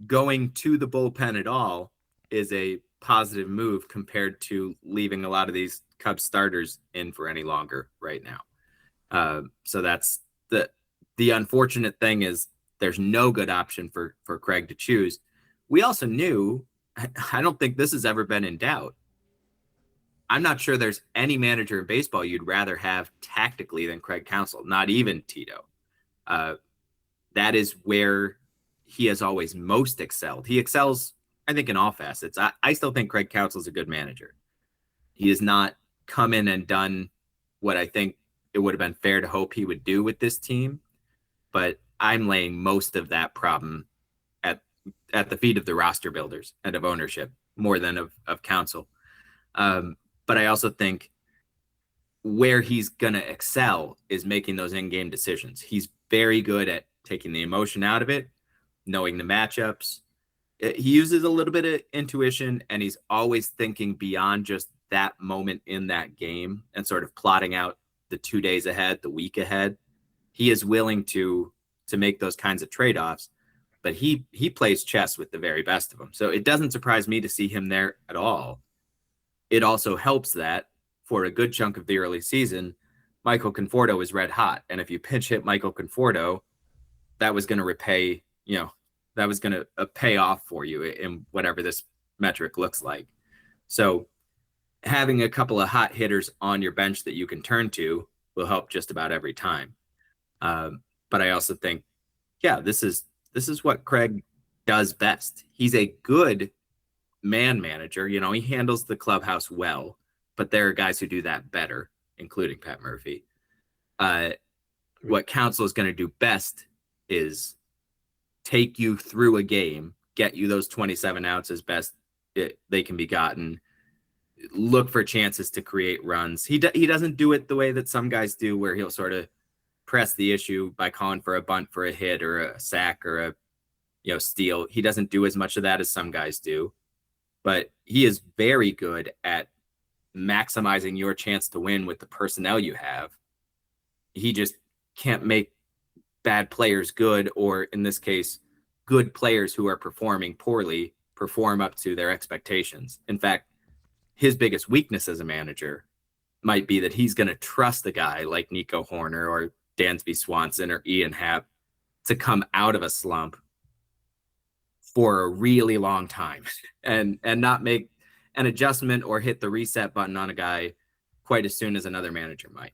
going to the bullpen at all is a positive move compared to leaving a lot of these Cubs starters in for any longer right now. So that's the unfortunate thing is there's no good option for Craig to choose. We also knew, I don't think this has ever been in doubt. I'm not sure there's any manager in baseball you'd rather have tactically than Craig Counsell, not even Tito. That is where he has always most excelled. He excels, I think, in all facets. I still think Craig Counsell is a good manager. He has not come in and done what I think it would have been fair to hope he would do with this team, but I'm laying most of that problem at the feet of the roster builders and of ownership more than of Counsell. But I also think where he's going to excel is making those in-game decisions. He's very good at taking the emotion out of it, knowing the matchups. He uses a little bit of intuition, and he's always thinking beyond just that moment in that game and sort of plotting out the 2 days ahead, the week ahead. He is willing to make those kinds of trade-offs, but he plays chess with the very best of them. So it doesn't surprise me to see him there at all. It also helps that for a good chunk of the early season, Michael Conforto is red hot. And if you pinch hit Michael Conforto, that was going to repay, that was going to pay off for you in whatever this metric looks like. So having a couple of hot hitters on your bench that you can turn to will help just about every time. But I also think, this is what Craig does best. He's a good man manager. He handles the clubhouse well, but there are guys who do that better, including Pat Murphy. What Counsell is going to do best is take you through a game, get you those 27 outs as best they can be gotten, look for chances to create runs. He doesn't do it the way that some guys do, where he'll sort of press the issue by calling for a bunt for a hit or a sack or a steal. He doesn't do as much of that as some guys do, but he is very good at maximizing your chance to win with the personnel you have. He just can't make bad players good, or in this case, good players who are performing poorly perform up to their expectations. In fact, his biggest weakness as a manager might be that he's going to trust a guy like Nico Horner or Dansby Swanson or Ian Happ to come out of a slump for a really long time and not make an adjustment or hit the reset button on a guy quite as soon as another manager might.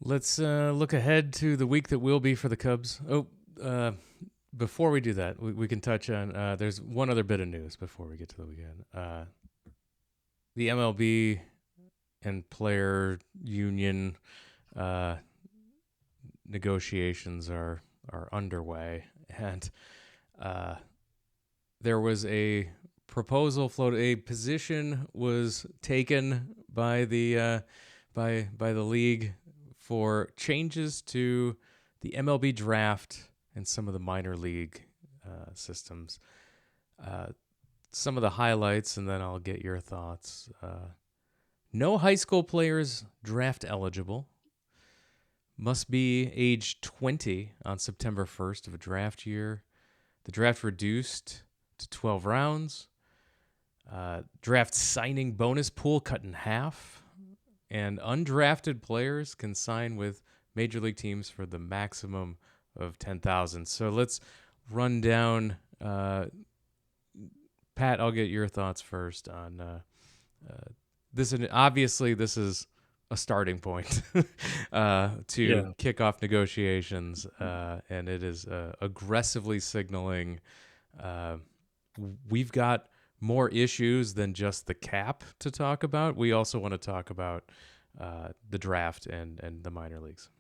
Let's look ahead to the week that will be for the Cubs. Before we do that, we can touch on, there's one other bit of news before we get to the weekend. The MLB and player union negotiations are underway, and there was a proposal floated. A position was taken by the league for changes to the MLB draft and some of the minor league systems. Some of the highlights, and then I'll get your thoughts. No high school players draft eligible. Must be age 20 on September 1st of a draft year. The draft reduced to 12 rounds. Draft signing bonus pool cut in half. And undrafted players can sign with major league teams for the maximum of 10,000. So let's run down. Pat, I'll get your thoughts first on this. Obviously, this is a starting point to kick off negotiations, and it is aggressively signaling we've got more issues than just the cap to talk about. We also want to talk about the draft and the minor leagues.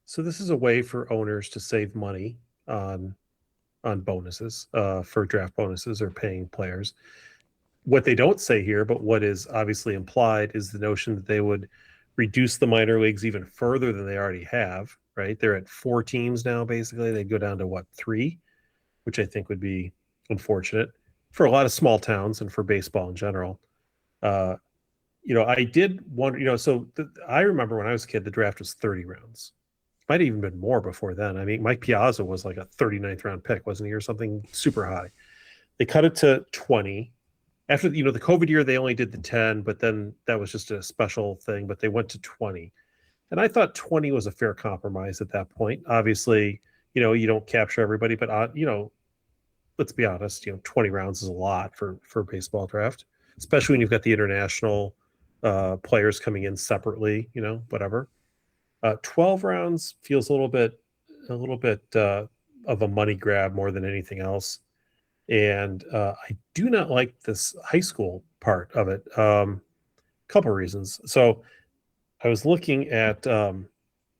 So this is a way for owners to save money on bonuses, for draft bonuses or paying players. What they don't say here, but what is obviously implied, is the notion that they would reduce the minor leagues even further than they already have, right? They're at 4 teams now, basically. They'd go down to what, 3, which I think would be unfortunate for a lot of small towns and for baseball in general. I did wonder, I remember when I was a kid, the draft was 30 rounds. Might have even been more before then. I mean, Mike Piazza was like a 39th round pick, wasn't he, or something super high. They cut it to 20. After the COVID year, they only did the 10, but then that was just a special thing. But they went to 20, and I thought 20 was a fair compromise at that point. Obviously, you don't capture everybody, but let's be honest, 20 rounds is a lot for a baseball draft, especially when you've got the international players coming in separately. Whatever. 12 rounds feels a little bit of a money grab more than anything else. And I do not like this high school part of it. Couple of reasons. So I was looking at the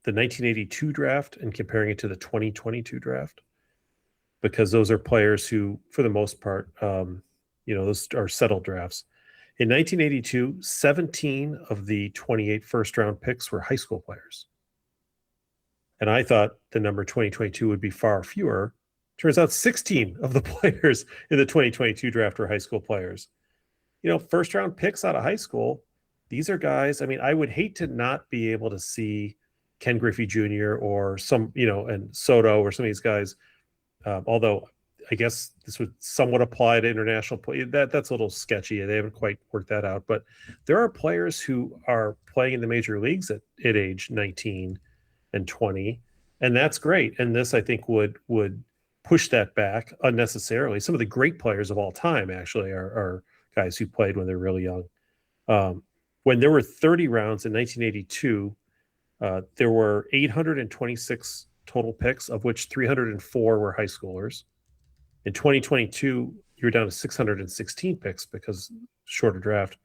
1982 draft and comparing it to the 2022 draft, because those are players who, for the most part, those are settled drafts. In 1982, 17 of the 28 first-round picks were high school players. And I thought the number 2022 would be far fewer. Turns out 16 of the players in the 2022 draft were high school players. First round picks out of high school. These are guys, I mean, I would hate to not be able to see Ken Griffey Jr. or and Soto or some of these guys. Although I guess this would somewhat apply to international play. That's a little sketchy. They haven't quite worked that out. But there are players who are playing in the major leagues at age 19 and 20. And that's great. And this, I think, would push that back unnecessarily. Some of the great players of all time actually are guys who played when they're really young. When there were 30 rounds in 1982, there were 826 total picks, of which 304 were high schoolers. In 2022, you were down to 616 picks because shorter draft.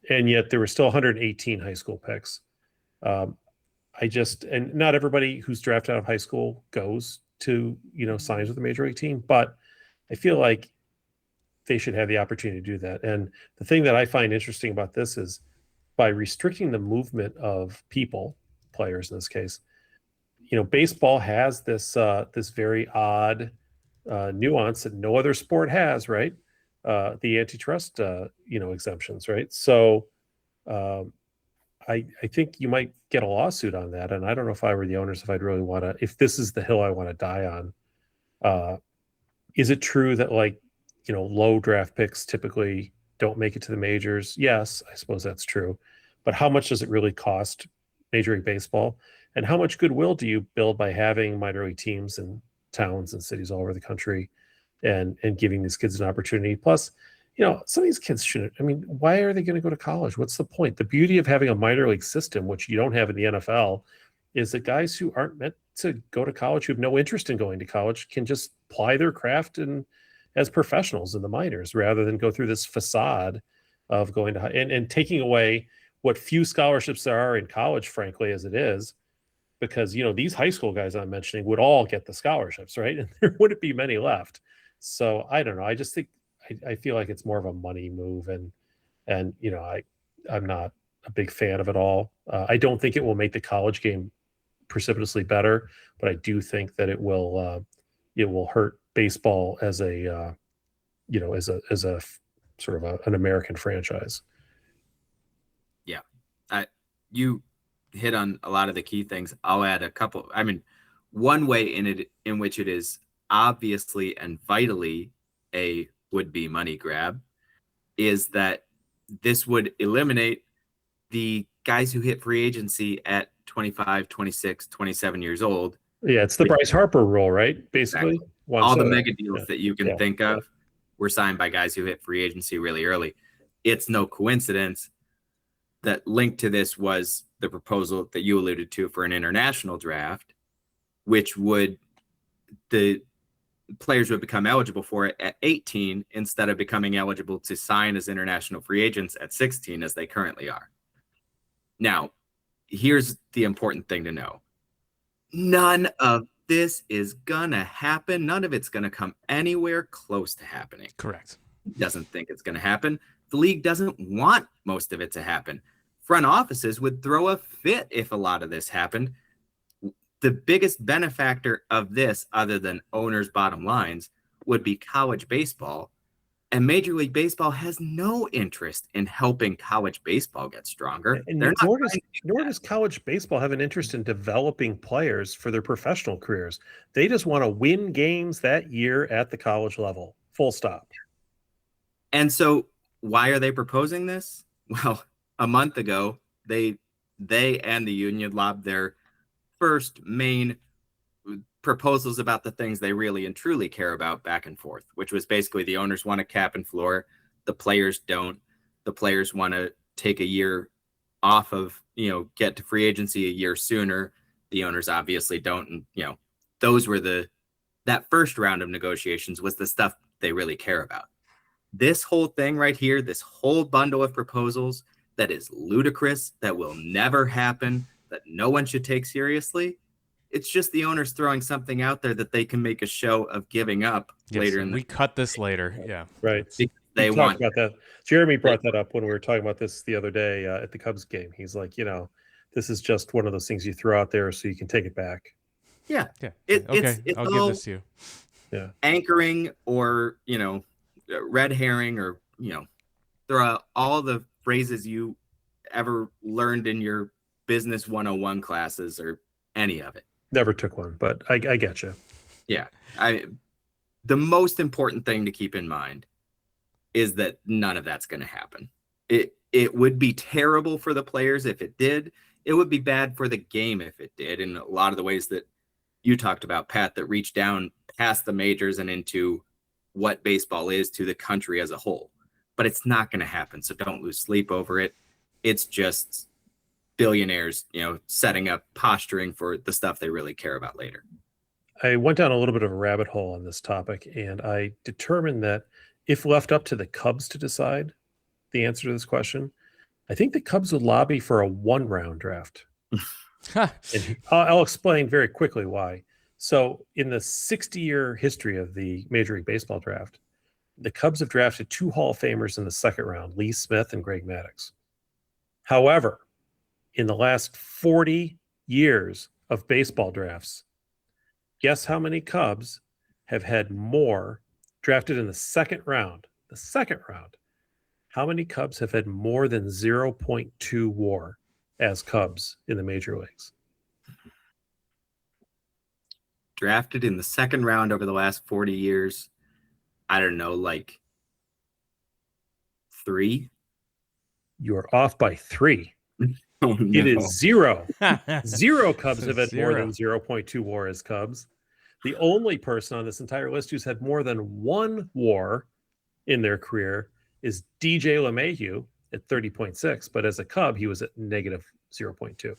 And yet there were still 118 high school picks. And not everybody who's drafted out of high school goes to, signs with the major league team, but I feel like they should have the opportunity to do that. And the thing that I find interesting about this is, by restricting the movement of people, players in this case, baseball has this very odd nuance that no other sport has, right? The antitrust, exemptions, right? So I think you might get a lawsuit on that. And I don't know if I were the owners, if I'd really want to, if this is the hill I want to die on. Is it true that low draft picks typically don't make it to the majors? Yes, I suppose that's true. But how much does it really cost Major League Baseball? And how much goodwill do you build by having minor league teams in towns and cities all over the country and giving these kids an opportunity? Plus, some of these kids shouldn't. I mean, why are they going to go to college? What's the point? The beauty of having a minor league system, which you don't have in the NFL, is that guys who aren't meant to go to college, who have no interest in going to college, can just ply their craft as professionals in the minors, rather than go through this facade of going to and taking away what few scholarships there are in college, frankly, as it is, because these high school guys I'm mentioning would all get the scholarships, right? And there wouldn't be many left. So I don't know. I just think I feel like it's more of a money move, and I'm not a big fan of it all. I don't think it will make the college game precipitously better, but I do think that it will hurt baseball as a as a sort of an American franchise. Yeah, you hit on a lot of the key things. I'll add a couple. I mean, one way in which it is obviously and vitally a would-be money grab is that this would eliminate the guys who hit free agency at 25, 26, 27 years old. Yeah, it's the Bryce Harper rule, right? Basically. Exactly. All the mega deals that you can think of were signed by guys who hit free agency really early. It's no coincidence that linked to this was the proposal that you alluded to for an international draft, which the players would become eligible for it at 18 instead of becoming eligible to sign as international free agents at 16 as they currently are. Now, here's the important thing to know. None of this is going to happen. None of it's going to come anywhere close to happening. Correct. Doesn't think it's going to happen. The league doesn't want most of it to happen. Front offices would throw a fit if a lot of this happened. The biggest benefactor of this, other than owners' bottom lines, would be college baseball. And Major League Baseball has no interest in helping college baseball get stronger. And nor does college baseball have an interest in developing players for their professional careers. They just want to win games that year at the college level. Full stop. And so why are they proposing this? Well, a month ago, they and the union lobbed their first main proposals about the things they really and truly care about back and forth, which was basically the owners want a cap and floor. The players don't. The players want to take a year off of, get to free agency a year sooner. The owners obviously don't. And, those were that first round of negotiations was the stuff they really care about. This whole thing right here, this whole bundle of proposals that is ludicrous, that will never happen, that no one should take seriously. It's just the owners throwing something out there that they can make a show of giving up later in the. We cut this later. Yeah. Right. They want about that. Jeremy brought that up when we were talking about this the other day at the Cubs game. He's like, this is just one of those things you throw out there so you can take it back. Yeah. Yeah. It's I'll give this to you. Yeah. Anchoring or, red herring or, throw out all the phrases you ever learned in your business 101 classes or any of it. Never took one, but I get you. Yeah. The most important thing to keep in mind is that none of that's going to happen. It would be terrible for the players if it did. It would be bad for the game if it did, in a lot of the ways that you talked about, Pat, that reach down past the majors and into what baseball is to the country as a whole. But it's not going to happen, so don't lose sleep over it. It's just billionaires, setting up, posturing for the stuff they really care about later. I went down a little bit of a rabbit hole on this topic, and I determined that if left up to the Cubs to decide the answer to this question, I think the Cubs would lobby for a one-round draft. And I'll explain very quickly why. So in the 60-year history of the Major League Baseball draft, the Cubs have drafted 2 Hall of Famers in the second round, Lee Smith and Greg Maddux. However, in the last 40 years of baseball drafts, guess how many Cubs have had more drafted in the second round? The second round. How many Cubs have had more than 0.2 WAR as Cubs in the major leagues? Drafted in the second round over the last 40 years. I don't know, like 3? You are off by 3. Oh, no. It is 0. 0 Cubs have had more than 0.2 WAR as Cubs. The only person on this entire list who's had more than 1 WAR in their career is DJ LeMahieu at 30.6. But as a Cub, he was at negative 0.2.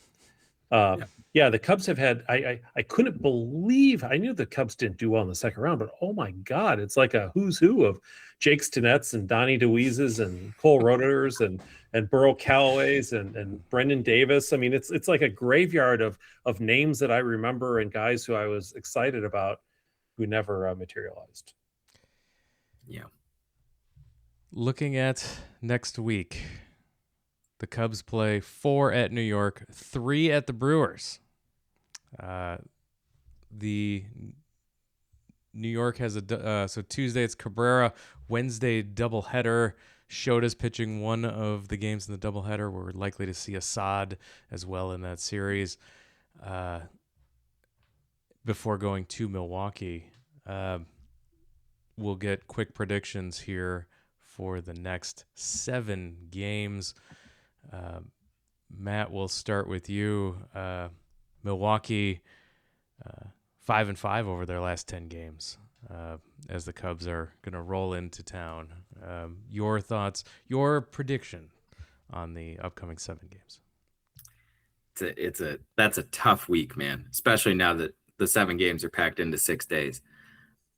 Yeah, the Cubs have had, I couldn't believe, I knew the Cubs didn't do well in the second round, but oh my God, it's like a who's who of Jake Stinetts and Donnie DeWeeses and Cole Roders and Burrow Callaways and Brendan Davis. I mean, it's like a graveyard of names that I remember and guys who I was excited about who never materialized. Yeah. Looking at next week, the Cubs play 4 at New York, 3 at the Brewers. The New York has so Tuesday it's Cabrera, Wednesday doubleheader. Shota's pitching one of the games in the doubleheader. We're likely to see Assad as well in that series before going to Milwaukee. We'll get quick predictions here for the next 7 games. Matt, we'll start with you. Milwaukee 5-5 over their last 10 games as the Cubs are going to roll into town. Your thoughts, your prediction on the upcoming 7 games? That's a tough week, man, especially now that the 7 games are packed into 6 days.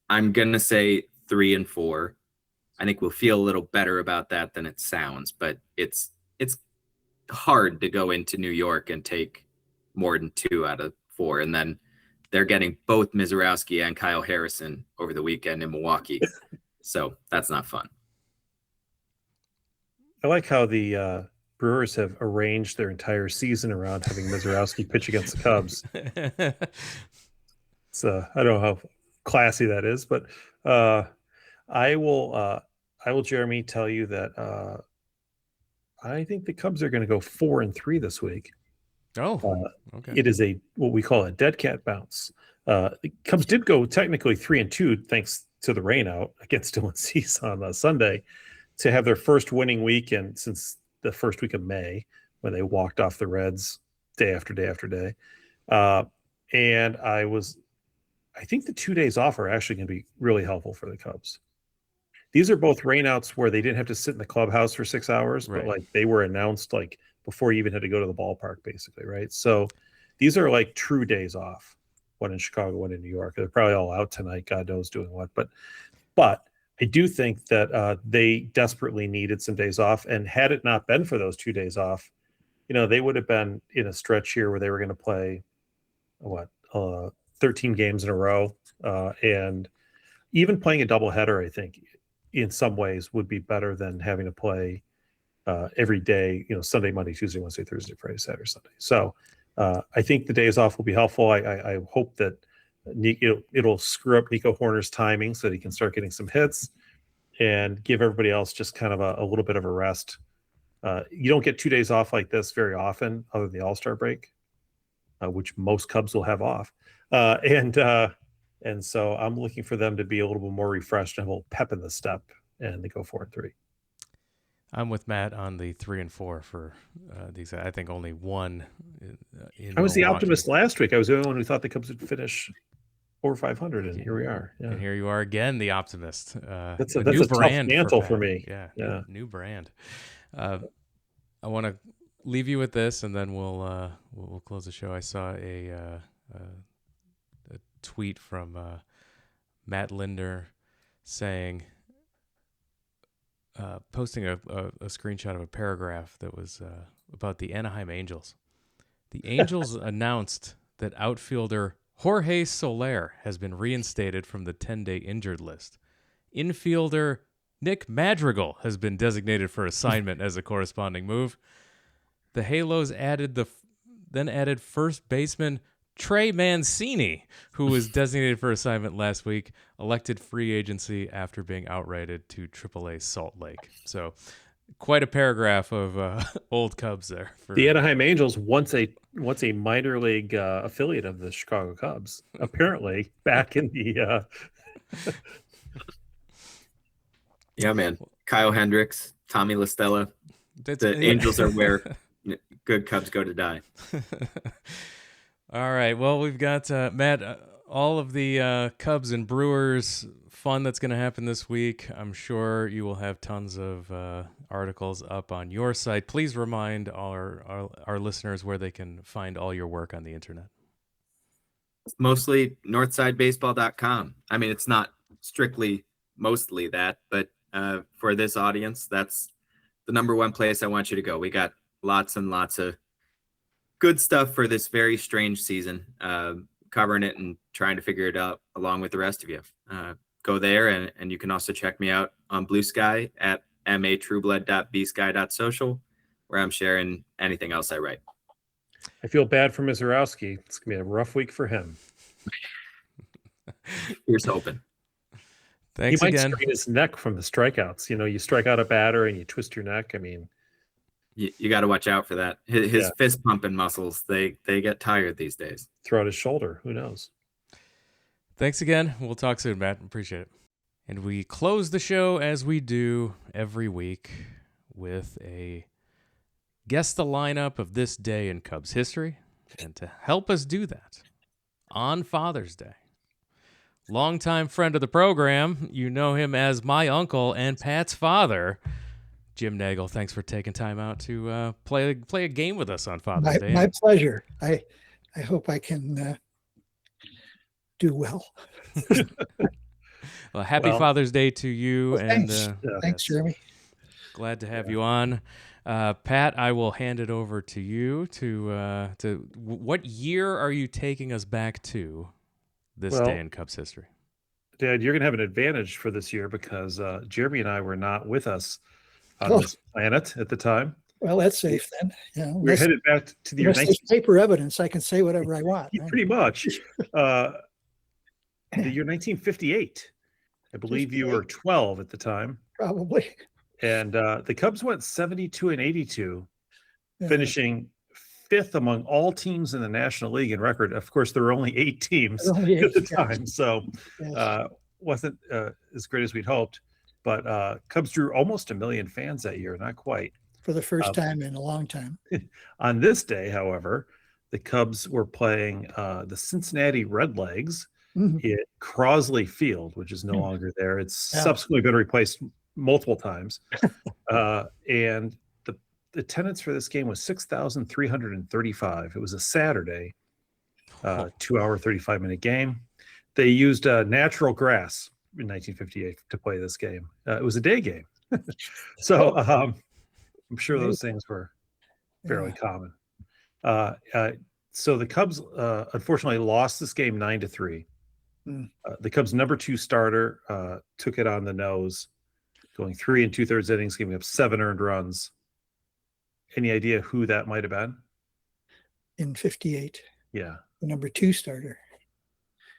I'm going to say 3-4. I think we'll feel a little better about that than it sounds, but it's hard to go into New York and take more than 2 out of 4. And then they're getting both Mizorowski and Kyle Harrison over the weekend in Milwaukee. So that's not fun. I like how the Brewers have arranged their entire season around having Mizorowski pitch against the Cubs. So I don't know how classy that is, but I will, Jeremy, tell you that I think the Cubs are going to go 4-3 this week. Oh, okay. It is what we call a dead cat bounce. The Cubs did go technically 3-2 thanks to the rain out against Dylan Cease on Sunday to have their first winning week and since the first week of May when they walked off the Reds day after day after day. And I think the 2 days off are actually going to be really helpful for the Cubs. These are both rainouts where they didn't have to sit in the clubhouse for 6 hours, Right. but like they were announced like before you even had to go to the ballpark, basically, right? So these are like true days off. One in Chicago, one in New York. They're probably all out tonight. God knows doing what. But I do think that they desperately needed some days off. And had it not been for those 2 days off, they would have been in a stretch here where they were going to play 13 games in a row. And even playing a doubleheader, I think, in some ways would be better than having to play every day, Sunday, Monday, Tuesday, Wednesday, Thursday, Friday, Saturday, Sunday. So I think the days off will be helpful. I hope that it'll screw up Nico Horner's timing so that he can start getting some hits and give everybody else just kind of a little bit of a rest. You don't get 2 days off like this very often other than the All-Star break, which most Cubs will have off. And so I'm looking for them to be a little bit more refreshed and a little pep in the step, and they go 4-3. I'm with Matt on the 3-4 for these. I think only one. I was the Milwaukee. optimist last week. I was the only one who thought the Cubs would finish over 500, and here we are. Yeah. And here you are again, the optimist. That's a new tough brand mantle for me. Yeah. New brand. I want to leave you with this, and then we'll close the show. I saw a tweet from Matt Linder saying, posting a screenshot of a paragraph that was about the Anaheim Angels. The Angels announced that outfielder Jorge Soler has been reinstated from the 10-day injured list. Infielder Nick Madrigal has been designated for assignment as a corresponding move. The Halos added first baseman Trey Mancini, who was designated for assignment last week, elected free agency after being outrighted to AAA Salt Lake. So quite a paragraph of old Cubs there. The Anaheim Angels, once a minor league affiliate of the Chicago Cubs, apparently back in the... Yeah, man. Kyle Hendricks, Tommy La Stella. The Angels are where good Cubs go to die. All right. Well, we've got, Matt, all of the Cubs and Brewers fun that's going to happen this week. I'm sure you will have tons of articles up on your site. Please remind our listeners where they can find all your work on the internet. Mostly northsidebaseball.com. I mean, it's not strictly mostly that, but for this audience, that's the number one place I want you to go. We got lots and lots of good stuff for this very strange season, covering it and trying to figure it out along with the rest of you. Go there, and you can also check me out on Blue Sky at matrueblood.bsky.social, where I'm sharing anything else I write. I feel bad for Mizorowski. It's going to be a rough week for him. Here's hoping. Thanks he might again. strain his neck from the strikeouts. You strike out a batter and you twist your neck. I mean, you got to watch out for that. His fist pumping muscles, they get tired these days. Throw out his shoulder. Who knows? Thanks again. We'll talk soon, Matt. Appreciate it. And we close the show as we do every week with a guess the lineup of this day in Cubs history. And to help us do that on Father's Day, longtime friend of the program, you know him as my uncle and Pat's father, Jim Nagle. Thanks for taking time out to play a game with us on Father's Day. My pleasure. I hope I can do well. Well, happy Father's Day to you. Well, and thanks, Jeremy. Glad to have you on. Pat, I will hand it over to you to what year are you taking us back to this Well, day in Cubs history? Dad, you're going to have an advantage for this year because Jeremy and I were not with us on Oh. this planet at the time. Well, that's safe then. Yeah, We're headed back to the year unless there's paper evidence, I can say whatever I want. Right? pretty much. The year 1958. I believe you were 12 at the time. Probably. And the Cubs went 72-82, finishing fifth among all teams in the National League in record. Of course, there were only 8 teams at the time, so wasn't as great as we'd hoped. But Cubs drew almost 1 million fans that year, not quite. For the first time in a long time. On this day, however, the Cubs were playing the Cincinnati Redlegs at Crosley Field, which is no longer there. It's subsequently been replaced multiple times. And the attendance for this game was 6,335. It was a Saturday, 2-hour, 35-minute game. They used natural grass in 1958 to play this game. It was a day game. So I'm sure those things were fairly common. So the Cubs unfortunately lost this game 9-3. The Cubs' number 2 starter took it on the nose, going 3 2/3 innings, giving up 7 earned runs. Any idea who that might have been? In 58. Yeah. The number 2 starter.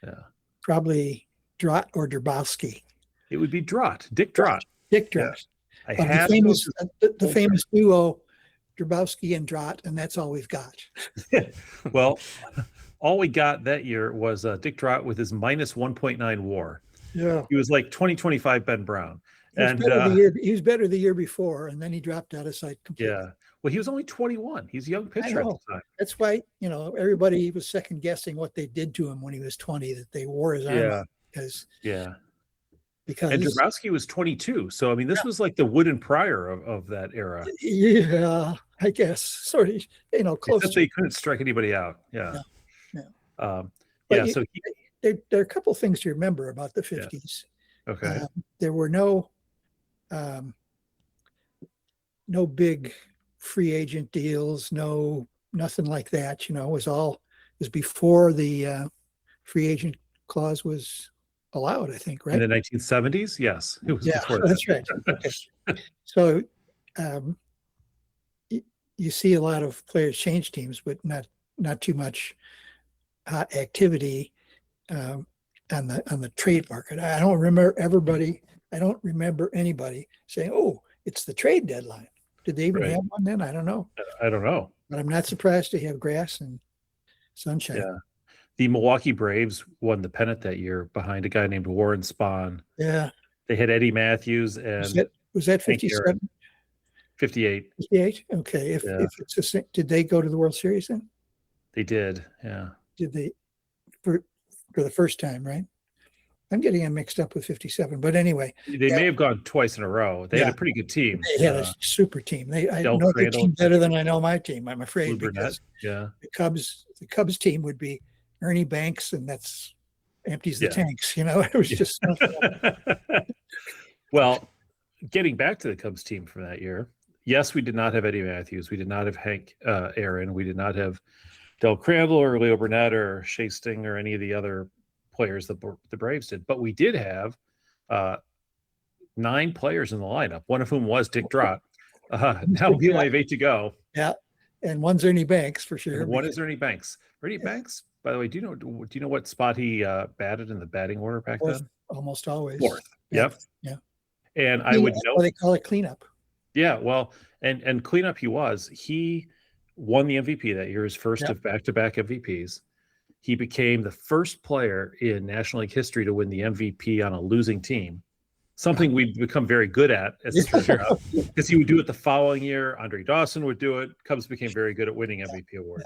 Yeah. Probably Drott or Drabowski. It would be Drott, Dick Drott. Dick Drott. Yeah. The famous duo, Drabowski and Drott, and that's all we've got. Well, all we got that year was Dick Drott with his minus 1.9 WAR. Yeah, he was like 2025 Ben Brown. He was better the year before, and then he dropped out of sight completely. Yeah, well, he was only 21. He's a young pitcher at the time. That's why everybody was second guessing what they did to him when he was 20. That they wore his arm out because and Drabowski was 22. So I mean, this was like the Wood and Pryor of that era. Yeah, I guess sort of close. Except they couldn't strike anybody out. Yeah. So there are a couple things to remember about the 50s. Yeah. Okay. There were no big free agent deals, nothing like that. It was before the free agent clause was allowed, I think, right? In the 1970s, yes, it was before that. That's right. Okay. So you see a lot of players change teams, but not too much activity on the trade market. I don't remember anybody saying, "Oh, it's the trade deadline." Did they even have one then? I don't know. But I'm not surprised to have grass and sunshine. Yeah. The Milwaukee Braves won the pennant that year behind a guy named Warren Spahn. Yeah. They had Eddie Matthews and was that 57? 58. 58? Okay. If it's did they go to the World Series then? They did, yeah. Did they for the first time, right? I'm getting them mixed up with 57, but anyway. They may have gone twice in a row. They had a pretty good team. They had a super team. I know their team better than I know my team, I'm afraid, because the Cubs team would be Ernie Banks, and that's empties the tanks. It was just Well, getting back to the Cubs team from that year, yes, we did not have Eddie Matthews. We did not have Hank Aaron. We did not have Del Crandall or Leo Burnett or Shea Sting or any of the other players that the Braves did. But we did have 9 players in the lineup, one of whom was Dick Drott. Now we only have 8 to go. Yeah, and one's Ernie Banks for sure. And one is Ernie Banks. Ernie Banks, by the way, do you know what spot he batted in the batting order back then? Almost always. 4th. Yep. Yeah. And I would know they call it cleanup. Yeah, well, and cleanup he won the MVP that year, his first of back-to-back MVPs. He became the first player in National League history to win the MVP on a losing team, something we've become very good at as it turns out, because he would do it the following year. Andre Dawson would do it. Cubs became very good at winning MVP awards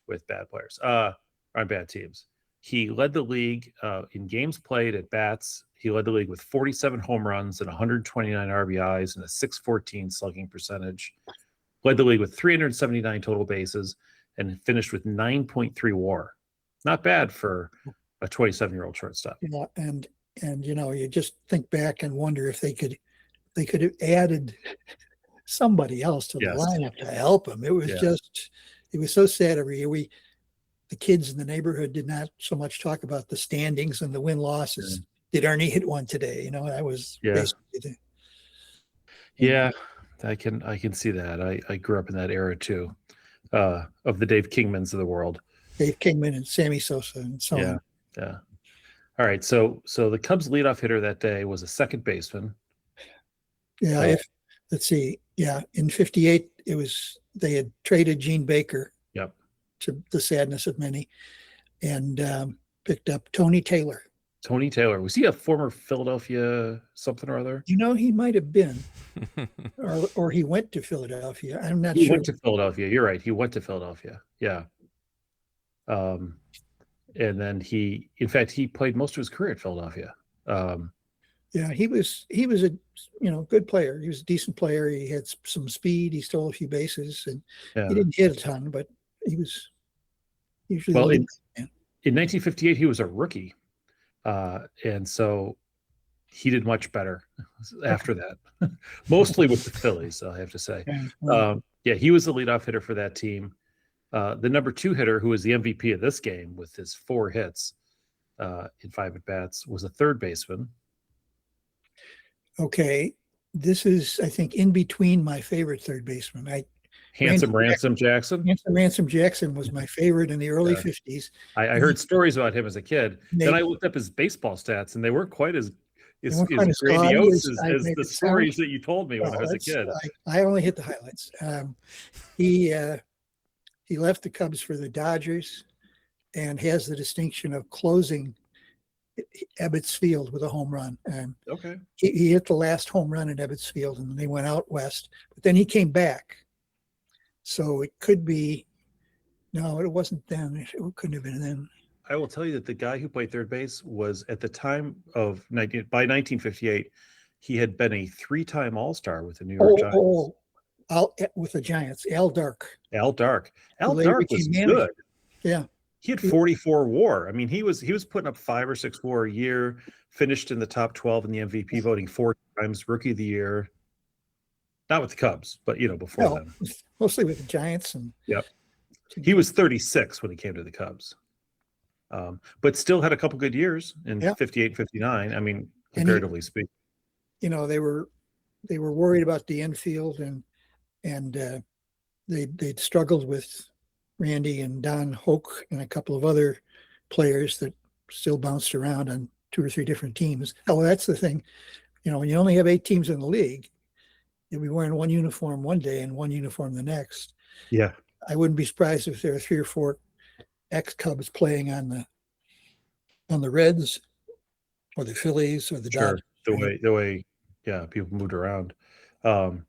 with bad players on bad teams. He led the league in games played at bats. He led the league with 47 home runs and 129 RBIs and a .614 slugging percentage. Led the league with 379 total bases and finished with 9.3 WAR. Not bad for a 27-year-old shortstop. Yeah, and you just think back and wonder if they could have added somebody else to the Yes. lineup to help him. It was just, it was so sad every year. The kids in the neighborhood did not so much talk about the standings and the win losses. Did Ernie hit one today? You know, that was basically yeah. I can see that. I grew up in that era too, of the Dave Kingmans of the world. Dave Kingman and Sammy Sosa and so on. Yeah. All right. So the Cubs leadoff hitter that day was a second baseman. Yeah. Let's see. Yeah. In 58, they had traded Gene Baker. Yep. To the sadness of many, and picked up Tony Taylor. Tony Taylor. Was he a former Philadelphia something or other? You know, he might have been, or he went to Philadelphia. I'm not sure. He went to Philadelphia. You're right. He went to Philadelphia. Yeah. And then he played most of his career at Philadelphia. Yeah, he was a good player. He was a decent player. He had some speed. He stole a few bases, and he didn't hit a ton, but he was usually in 1958 he was a rookie, and so he did much better after that. Mostly with the Phillies, I have to say. He was the leadoff hitter for that team. The number 2 hitter, who was the MVP of this game with his 4 hits in 5 at-bats, was a third baseman. Okay, this is, I think, in between my favorite third baseman. Ransom Jackson. Ransom Jackson was my favorite in the early 50s. I heard stories about him as a kid. Then I looked up his baseball stats, and they weren't quite as grandiose as the stories that you told me when I was a kid. I only hit the highlights. He left the Cubs for the Dodgers and has the distinction of closing Ebbets Field with a home run. Okay. He hit the last home run at Ebbets Field, and they went out west. But then he came back. So it could be, no, it wasn't then. It couldn't have been then. I will tell you that the guy who played third base was, at the time of by 1958, he had been a 3-time All-Star with the New York Giants. With the Giants, Al Dark. Al Dark was good. Yeah. He had 44 WAR. I mean, he was putting up 5 or 6 WAR a year, finished in the top 12 in the MVP voting 4 times, Rookie of the Year. Not with the Cubs, but before then. Mostly with the Giants. And he was 36 when he came to the Cubs. But still had a couple good years in 58 and 59. I mean, comparatively speaking. They were worried about the infield, and they'd struggled with Randy and Don Hoke and a couple of other players that still bounced around on 2 or 3 different teams. Oh, that's the thing. When you only have 8 teams in the league, you'll be wearing one uniform one day and one uniform the next. Yeah. I wouldn't be surprised if there are 3 or 4 ex-Cubs playing on the Reds or the Phillies or the Dodgers. The way people moved around. And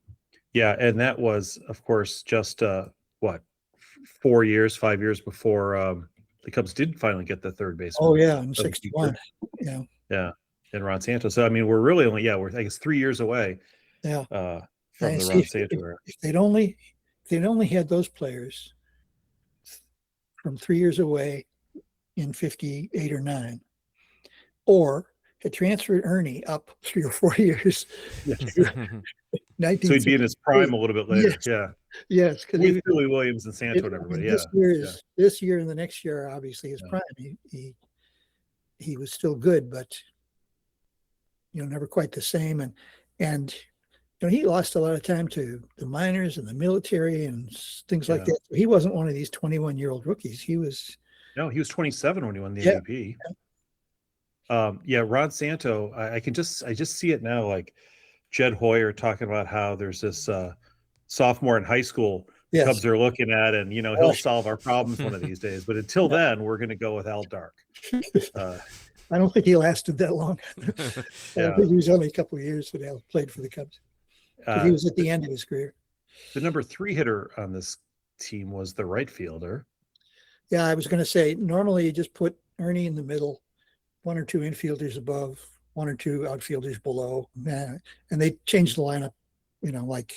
that was, of course, just 5 years before the Cubs did finally get the third baseman. Oh yeah, in 61. Yeah. And Ron Santo. So I mean, we're really only we're I guess 3 years away. Yeah. From the Ron Santo era. If they'd only had those players from 3 years away in 58 or 9, or had transferred Ernie up 3 or 4 years. So he'd be in his prime a little bit later. Yes, because with Billy Williams and Santo and everybody. This year and the next year, obviously his prime. He was still good, but never quite the same. And he lost a lot of time to the minors and the military and things like that. He wasn't one of these 21-year-old rookies. He was 27 when he won the MVP. Ron Santo, I just see it now, like Jed Hoyer talking about how there's this sophomore in high school Cubs are looking at, and he'll solve our problems one of these days. But until then, we're going to go with Al Dark. I don't think he lasted that long. I think he was only a couple of years that Al played for the Cubs. He was at the end of his career. The number 3 hitter on this team was the right fielder. Yeah, I was going to say, normally you just put Ernie in the middle, 1 or 2 infielders above, 1 or 2 outfielders below, and they changed the lineup, like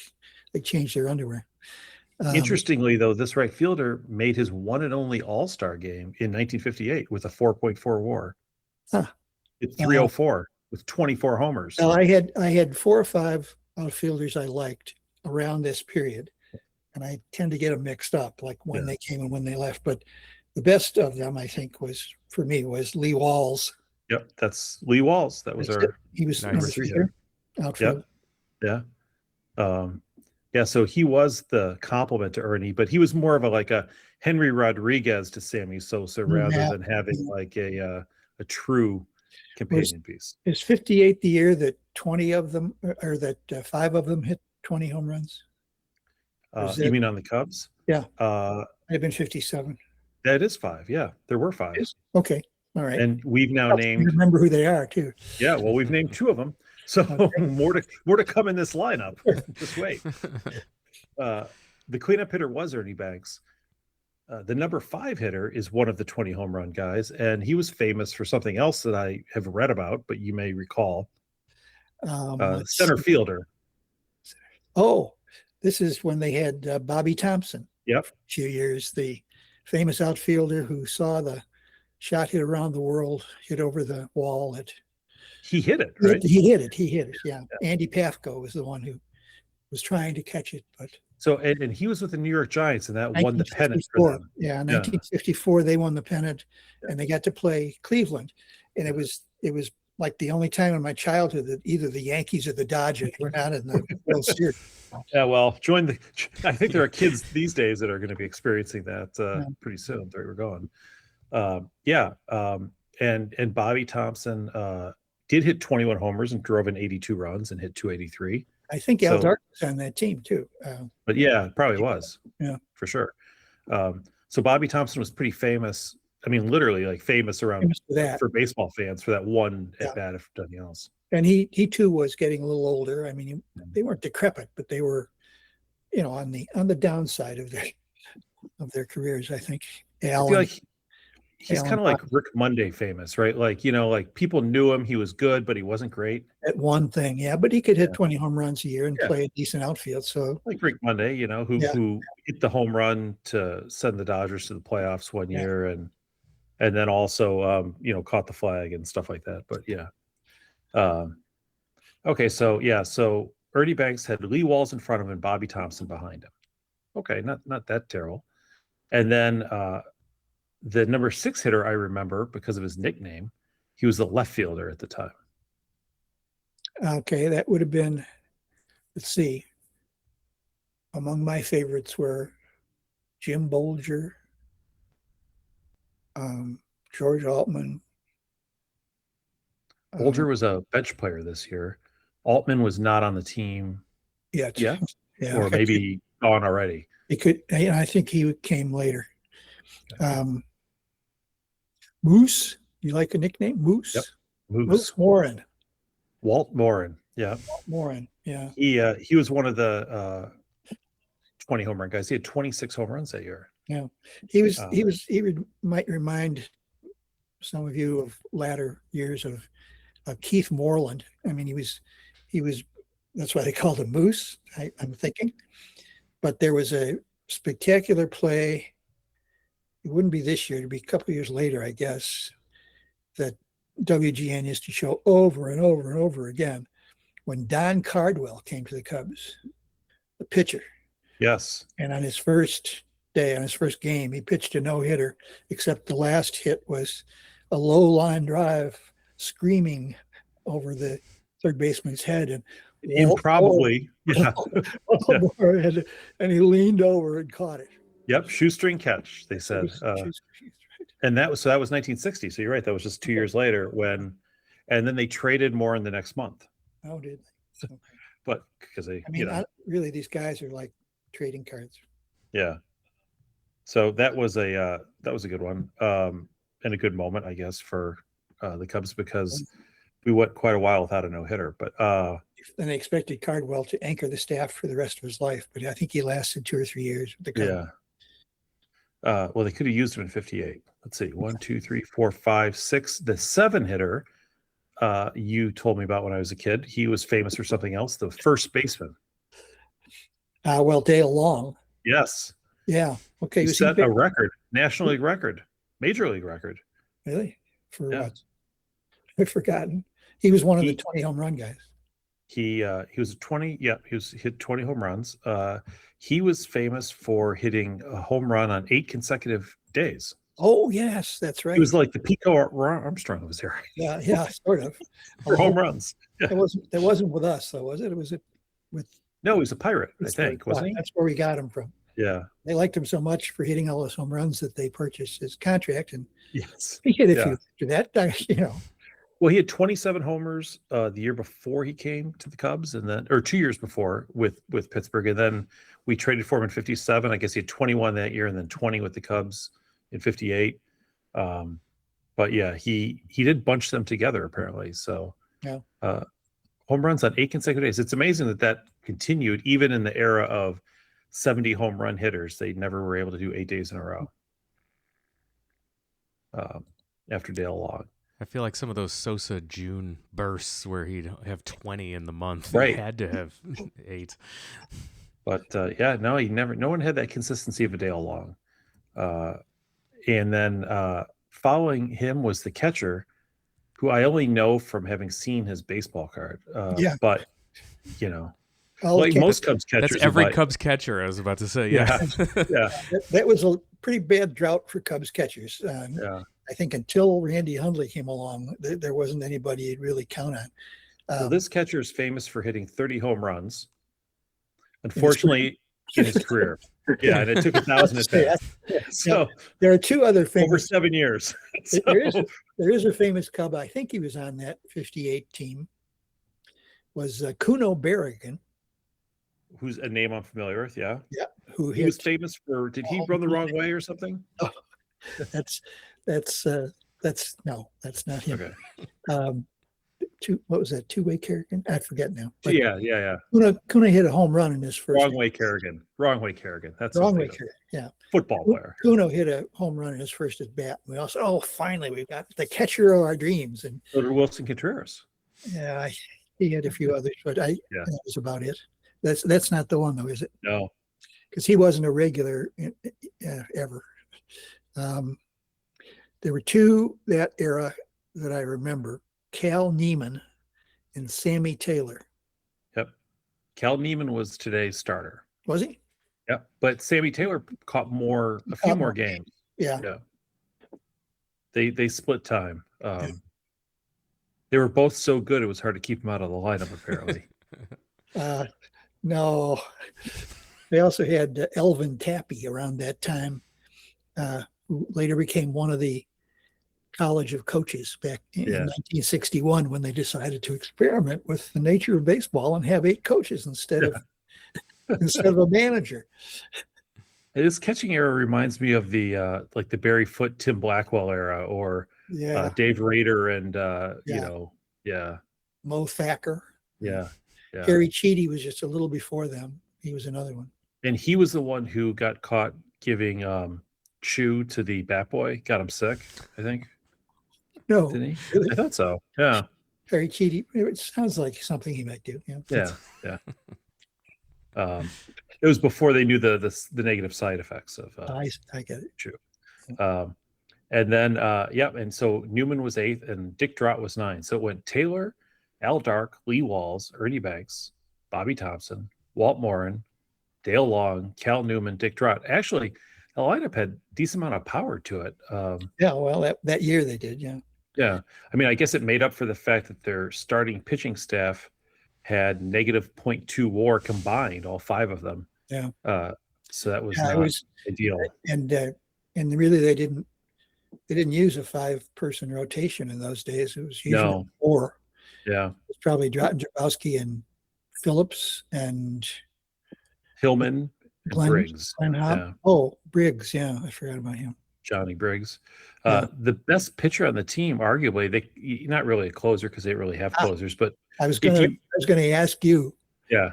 they changed their underwear. Interestingly, though, this right fielder made his one and only All-Star game in 1958 with a 4.4 WAR. It's 304 with 24 homers. I had 4 or 5 outfielders I liked. around this period, and I tend to get them mixed up, like when they came and when they left. But the best of them, I think, was Lee Walls. Yep, that's Lee Walls. That was he was nice. number 3 hitter, outfield. Yep. Yeah. So he was the complement to Ernie, but he was more of a Henry Rodriguez to Sammy Sosa rather than having like a true companion piece. Is 58 the year that 20 of them, or that 5 of them hit 20 home runs? You mean on the Cubs? Yeah. I've been 57. That is 5. Yeah, there were 5. Okay. All right. And we've now named. Remember who they are too. Yeah. Well, we've named 2 of them. So more to come in this lineup. Just wait. The cleanup hitter was Ernie Banks. The number 5 hitter is one of the 20 home run guys, and he was famous for something else that I have read about, but you may recall. Center fielder. Oh, this is when they had Bobby Thompson. Yep. A few years, the famous outfielder who saw the shot hit around the world, hit over the wall. He hit it, right? He hit it. Yeah. Andy Pafko was the one who was trying to catch it, but. So and he was with the New York Giants, and that won the pennant for them. Yeah, 1954 they won the pennant, and they got to play Cleveland, and it was like the only time in my childhood that either the Yankees or the Dodgers were not in the World Series. Yeah, well, I think there are kids these days that are going to be experiencing that pretty soon. They were going. And Bobby Thompson did hit 21 homers and drove in 82 runs and hit 283. I think Al Dark was on that team too. But yeah, probably was. Yeah, for sure. So Bobby Thompson was pretty famous. I mean, literally like famous around for baseball fans for that one at bat, if nothing else. And he too was getting a little older. I mean, they weren't decrepit, but they were, on the downside of their careers. I think. I feel like he's kind of like Rick Monday famous, right? Like, like people knew him. He was good, but he wasn't great at one thing. Yeah, but he could hit 20 home runs a year and play a decent outfield. So like Rick Monday, who hit the home run to send the Dodgers to the playoffs one year, and then also caught the flag and stuff like that. But okay, so Ernie Banks had Lee Walls in front of him and Bobby Thompson behind him. Okay, not that terrible. And then the number 6 hitter, I remember because of his nickname, he was the left fielder at the time. Okay, that would have been, let's see, among my favorites were Jim Bolger, George Altman. Bolger was a bench player this year. Altman was not on the team yet. Yeah. Or maybe gone already. He could. I think he came later. Moose. You like a nickname? Moose. Yep. Moose Morin. Walt Morin. Yeah. Walt Morin. Yeah. He was one of the 20 home run guys. He had 26 home runs that year. Yeah. He might remind some of you of latter years of Keith Moreland. I mean, he was. That's why they called him Moose. I'm thinking, but there was a spectacular play. It wouldn't be this year; it'd be a couple of years later, I guess. That WGN used to show over and over and over again when Don Cardwell came to the Cubs, the pitcher. Yes. And on his first day, on his first game, he pitched a no-hitter, except the last hit was a low line drive screaming over the third baseman's head, and improbably, and he leaned over and caught it. Yep, shoestring catch, they said. And that was 1960. So you're right. That was just 2 years later and then they traded Morin the next month. Oh, did they? Okay. But because they, really, these guys are like trading cards. Yeah. So that was a good one, and a good moment, I guess, for the Cubs because we went quite a while without a no-hitter. But and they expected Cardwell to anchor the staff for the rest of his life, but I think he lasted 2 or 3 years with the Cubs. Yeah. Well, they could have used him in 58. Let's see. 1, 2, 3, 4, 5, 6. The 7 hitter you told me about when I was a kid. He was famous for something else. The first baseman. Dale Long. Yes. Yeah. Okay. He set a record, National League record, Major League record. Really? For what? I've forgotten. He was one of the 20 home run guys. He was 20. Yeah, hit 20 home runs. He was famous for hitting a home run on 8 consecutive days. Oh yes, that's right. He was like the Pico Armstrong of his era. Yeah, sort of. For home runs. Yeah. That wasn't with us though, was it? Was it with? No, he was a Pirate, I think, wasn't he? That's where we got him from. Yeah. They liked him so much for hitting all those home runs that they purchased his contract, and Yes. he hit a few after that. Well, he had 27 homers the year before he came to the Cubs, and then, or 2 years before with Pittsburgh, and then we traded for him in 57. I guess he had 21 that year, and then 20 with the Cubs in 58. But yeah, he did bunch them together apparently. So yeah, home runs on 8 consecutive days. It's amazing that continued even in the era of 70 home run hitters. They never were able to do 8 days in a row after Dale Long. I feel like some of those Sosa June bursts where he'd have 20 in the month. Right. He had to have 8. But yeah, no, no one had that consistency of a Dale Long. And then following him was the catcher, who I only know from having seen his baseball card. But, like most Cubs catchers. That's every Cubs catcher, I was about to say. Yeah. Yeah. That was a pretty bad drought for Cubs catchers. Yeah. I think until Randy Hundley came along, there wasn't anybody you'd really count on. So this catcher is famous for hitting 30 home runs. Unfortunately, in his career. Yeah, and it took 1,000 at bats. So there are two other famous over 7 years. So, there is a famous Cub. I think he was on that 58 team. Was Kuno Berrigan, who's a name I'm familiar with? Yeah. Yeah. Who he was famous for? Did he run the wrong way or something? Oh, that's no, that's not him. Okay. What was that? Two-way Kerrigan? I forget now. But yeah. Kuno hit a home run in his first. Wrong way Kerrigan. That's wrong way Kerrigan. Yeah. Football player. Kuno hit a home run in his first at bat. We also, finally, we've got the catcher of our dreams. And so did Wilson Contreras. Yeah, he had a few others, but that was about it. That's not the one though, is it? No, because he wasn't a regular ever. There were two that era that I remember: Cal Neiman and Sammy Taylor. Yep, Cal Neiman was today's starter. Was he? Yep, but Sammy Taylor caught a few more games. Yeah. They split time. They were both so good it was hard to keep them out of the lineup. Apparently. No, they also had Elvin Tappy around that time, who later became one of the College of Coaches back in 1961 when they decided to experiment with the nature of baseball and have 8 coaches instead of a manager. This catching era reminds me of the like the Barry Foote, Tim Blackwell era, or Dave Rader and Mo Thacker. Yeah. Gary Cheedy was just a little before them. He was another one. And he was the one who got caught giving chew to the bat boy, got him sick, I think. No. Did he? Really? I thought so. Yeah. Gary Cheedy. It sounds like something he might do. Yeah. It was before they knew the negative side effects of I get it. chew. And then and so Newman was 8th and Dick Drott was 9th. So it went Taylor, Al Dark, Lee Walls, Ernie Banks, Bobby Thompson, Walt Morin, Dale Long, Cal Newman, Dick Drott. Actually, the lineup had a decent amount of power to it. Well, that year they did, Yeah. I mean, I guess it made up for the fact that their starting pitching staff had negative .2 WAR combined, all 5 of them. Yeah. So that was not ideal. And really they didn't use a 5-person rotation in those days. It was usually 4. Yeah. It was probably Jabowski and Phillips and Hillman and Briggs. Briggs. Yeah, I forgot about him. Johnny Briggs. The best pitcher on the team, arguably, not really a closer because they didn't really have closers, but I was going to ask you. Yeah.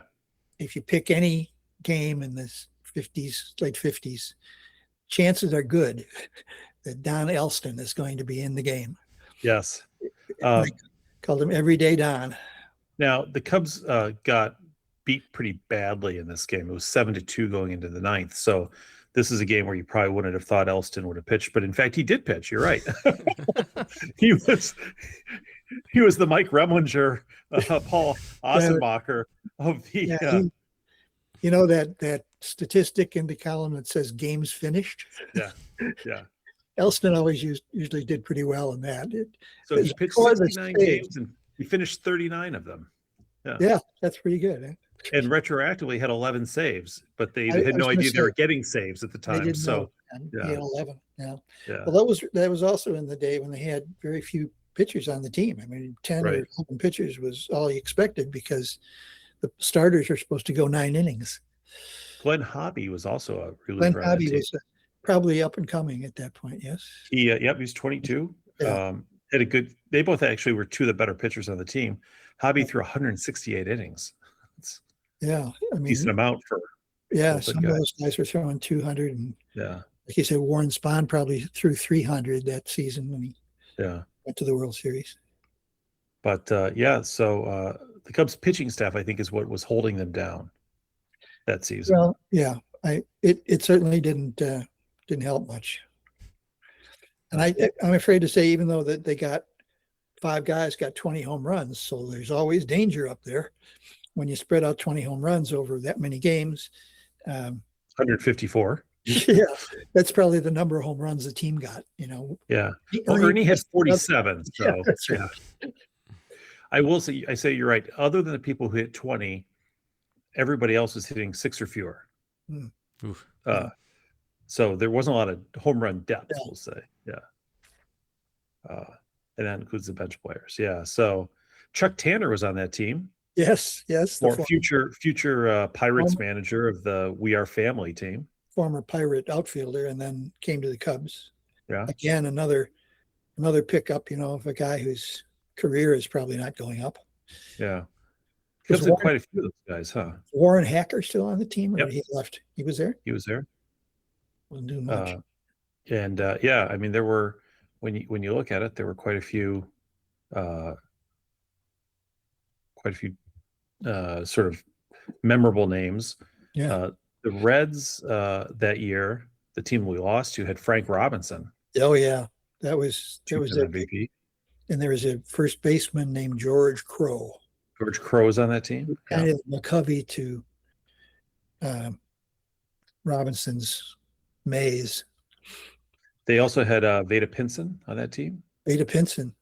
If you pick any game in the late 50s, chances are good that Don Elston is going to be in the game. Yes. Called him Everyday Don. Now, the Cubs got beat pretty badly in this game. It was 7-2 going into the 9th. So this is a game where you probably wouldn't have thought Elston would have pitched, but in fact, he did pitch. You're right. He was the Mike Remlinger, Paul Ossenbacher of the. You know that statistic in the column that says games finished. Yeah. Elston always usually did pretty well in that. So he pitched 69 games and he finished 39 of them. Yeah, that's pretty good. And retroactively had 11 saves, but they had no idea they were getting saves at the time. So he had 11. Yeah. Yeah. Well, that was also in the day when they had very few pitchers on the team. I mean, 10 or 11 pitchers was all you expected because the starters are supposed to go 9 innings. Glenn Hobby was also a reliever. Glenn Hobby was probably up and coming at that point. Yes. He was 22. Yeah. Had a good. They both actually were 2 of the better pitchers on the team. Hobby threw 168 innings. It's I mean, decent amount for. Some of those guys were throwing 200, and like you said, Warren Spahn probably threw 300 that season when he went to the World Series. But so the Cubs pitching staff, I think, is what was holding them down that season. Well, yeah, it certainly didn't help much. And I'm afraid to say, even though that they got 5 guys got 20 home runs, so there's always danger up there when you spread out 20 home runs over that many games. 154. Yeah, that's probably the number of home runs the team got. Yeah. Well, Ernie has 47. So that's right. I will say, you're right. Other than the people who hit 20, everybody else was hitting 6 or fewer. So there wasn't a lot of home run depth, we'll say. Yeah. And that includes the bench players. Yeah. So Chuck Tanner was on that team. Yes. Or future Pirates manager of the We Are Family team. Former Pirate outfielder, and then came to the Cubs. Yeah. Again, another pickup, of a guy whose career is probably not going up. Yeah. Cubs had quite a few of those guys, huh? Warren Hacker still on the team, or he left? He was there? He was there. Wasn't doing much. I mean, there were, when you look at it, there were quite a few sort of memorable names. Yeah. The Reds that year, the team we lost to had Frank Robinson. Oh yeah, that was MVP. And there was a first baseman named George Crow. George Crow was on that team. Kind of McCovey to Robinson's Mays. They also had Veda Pinson on that team. Veda Pinson.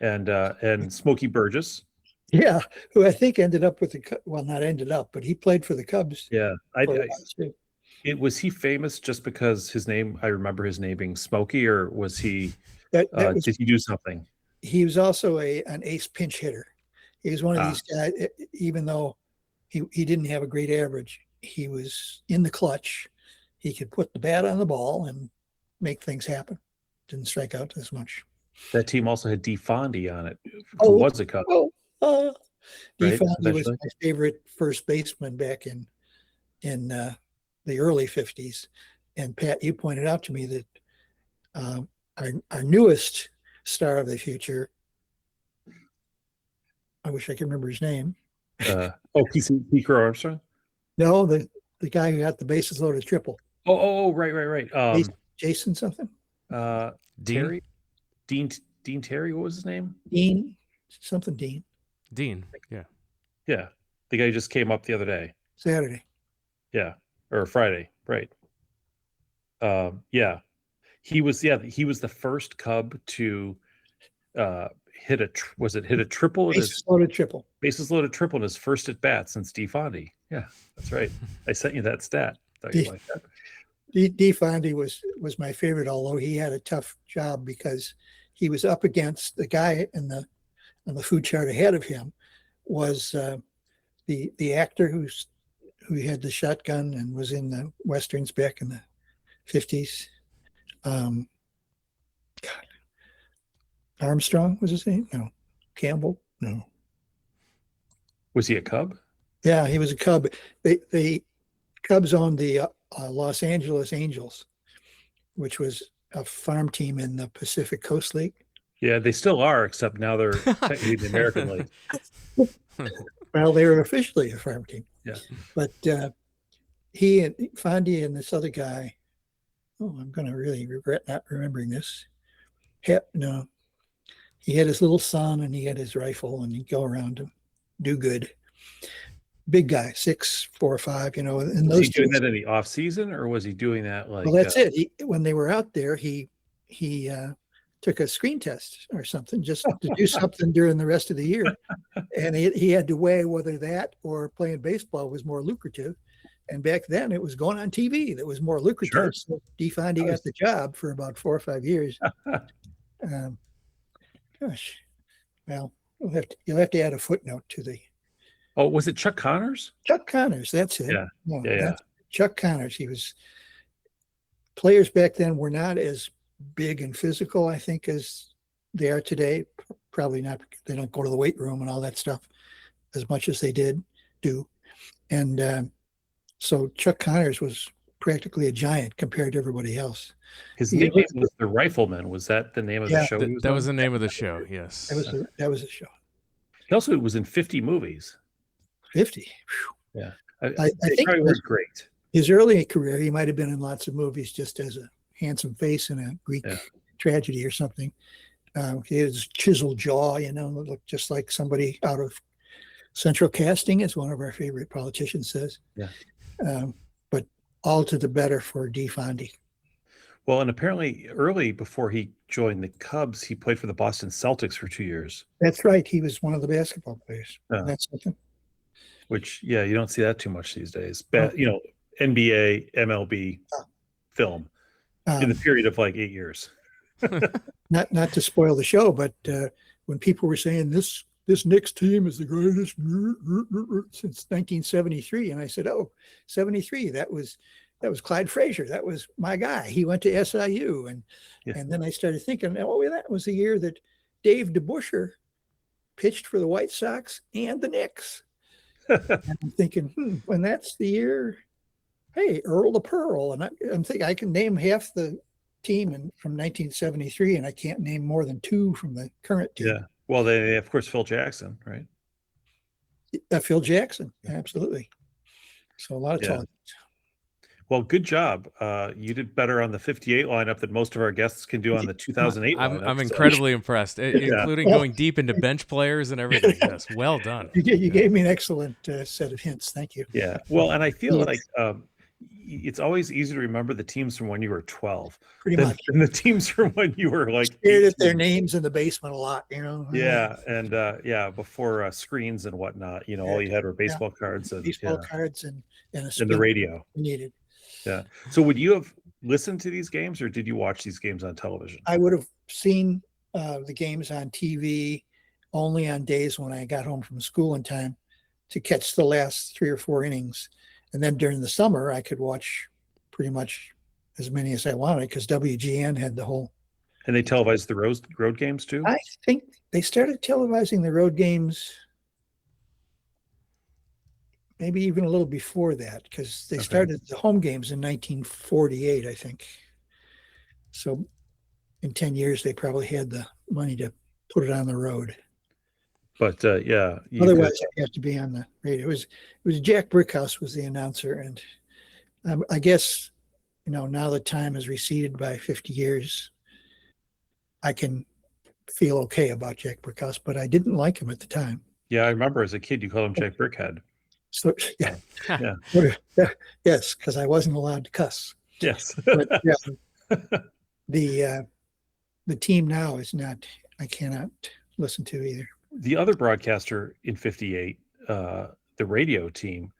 And Smokey Burgess. Yeah, who I think ended up with not ended up, but he played for the Cubs. Yeah, was he famous just because I remember his name being Smokey, or was he? Did he do something? He was also an ace pinch hitter. He was one of these guys. Even though he didn't have a great average, he was in the clutch. He could put the bat on the ball and make things happen. Didn't strike out as much. That team also had Dee Fondy on it, who was a Cub. Dee Fondy was my favorite first baseman back in the early 50s. And Pat, you pointed out to me that our newest star of the future, I wish I could remember his name. PCA Armstrong? No, the guy who got the bases loaded triple. Right. Jason something? Terry? Dean Terry, what was his name? Dean. Dean, yeah. Yeah. The guy who just came up the other day. Saturday. Yeah. Or Friday, right. He was the first Cub to hit a triple? Bases loaded triple. Bases loaded triple in his first at bat since Dee Fondy. Yeah, that's right. I sent you that stat. Thought you liked that. Dee Fondy was my favorite, although he had a tough job because he was up against the guy on the food chart ahead of him was the actor who had the shotgun and was in the westerns back in the 50s. Armstrong was his name? No. Campbell? No. Was he a Cub? Yeah, he was a Cub. The Cubs owned the Los Angeles Angels, which was a farm team in the Pacific Coast League. Yeah, they still are, except now they're technically the American League. Well, they were officially a farm team. Yeah. But he and Fondy and this other guy, I'm going to really regret not remembering this. he had his little son and he had his rifle and he'd go around and do good. Big guy, 6'4", 5", you know. And Was those he doing days, that in the off season, or was he doing that like? well, that's it. When they were out there, he took a screen test or something just to do something during the rest of the year. And he had to weigh whether that or playing baseball was more lucrative. And back then it was going on TV that was more lucrative. Sure. So DeFondy got the job for about 4 or 5 years. Gosh, well, you'll have to add a footnote to the. Oh, was it Chuck Connors? Chuck Connors, that's it. Yeah. No, Yeah. that's Chuck Connors. Players back then were not as big and physical, I think, as they are today. Probably not. They don't go to the weight room and all that stuff as much as they do. And so Chuck Connors was practically a giant compared to everybody else. His nickname was the Rifleman. Was that the name of the show? That was the name of the show. Yes. That was a show. He also was in 50 movies. 50. Yeah. I think probably was great. His early career, he might have been in lots of movies just as a handsome face in a Greek tragedy or something. He had his chiseled jaw, you know, looked just like somebody out of Central Casting, as one of our favorite politicians says. Yeah. But all to the better for DeFondy. Well, and apparently early before he joined the Cubs, he played for the Boston Celtics for 2 years. That's right. He was one of the basketball players. Yeah. That's something. Which, yeah, you don't see that too much these days. You know, NBA, MLB film in the period of like 8 years. Not to spoil the show, but when people were saying this Knicks team is the greatest since 1973, and I said, "Oh, 73. That was Clyde Frazier. That was my guy. He went to SIU." And then I started thinking, oh, that was the year that Dave DeBusschere pitched for the White Sox and the Knicks. And I'm thinking, when that's the year, hey, Earl the Pearl. And I'm thinking I can name half the team from 1973, and I can't name more than 2 from the current team. Yeah. Well, they of course Phil Jackson, right? Phil Jackson, absolutely. So a lot of talent. Well, good job. You did better on the 58 lineup than most of our guests can do on the 2008 lineup. I'm incredibly impressed, including going deep into bench players and everything. Yes, well done. You gave me an excellent set of hints. Thank you. Yeah. Well, and I feel like it's always easy to remember the teams from when you were 12. Pretty much. And the teams from when you were like stared at their names in the basement a lot, you know. Yeah, and before screens and whatnot, you know, all you had were baseball cards and cards and the radio. Needed. Yeah. So would you have listened to these games, or did you watch these games on television? I would have seen the games on TV only on days when I got home from school in time to catch the last 3 or 4 innings. And then during the summer, I could watch pretty much as many as I wanted because WGN had the whole. And they televised the road games too? I think they started televising the road games maybe even a little before that, because they started the home games in 1948, I think. So in 10 years, they probably had the money to put it on the road. But otherwise, I have to be on the radio. It was Jack Brickhouse was the announcer, and I guess, you know, now that time has receded by 50 years, I can feel okay about Jack Brickhouse, but I didn't like him at the time. Yeah, I remember as a kid you called him Jack Brickhead. So yeah. Yes, because I wasn't allowed to cuss. Yes. But, the team now is not. I cannot listen to either. The other broadcaster in 58, the radio team,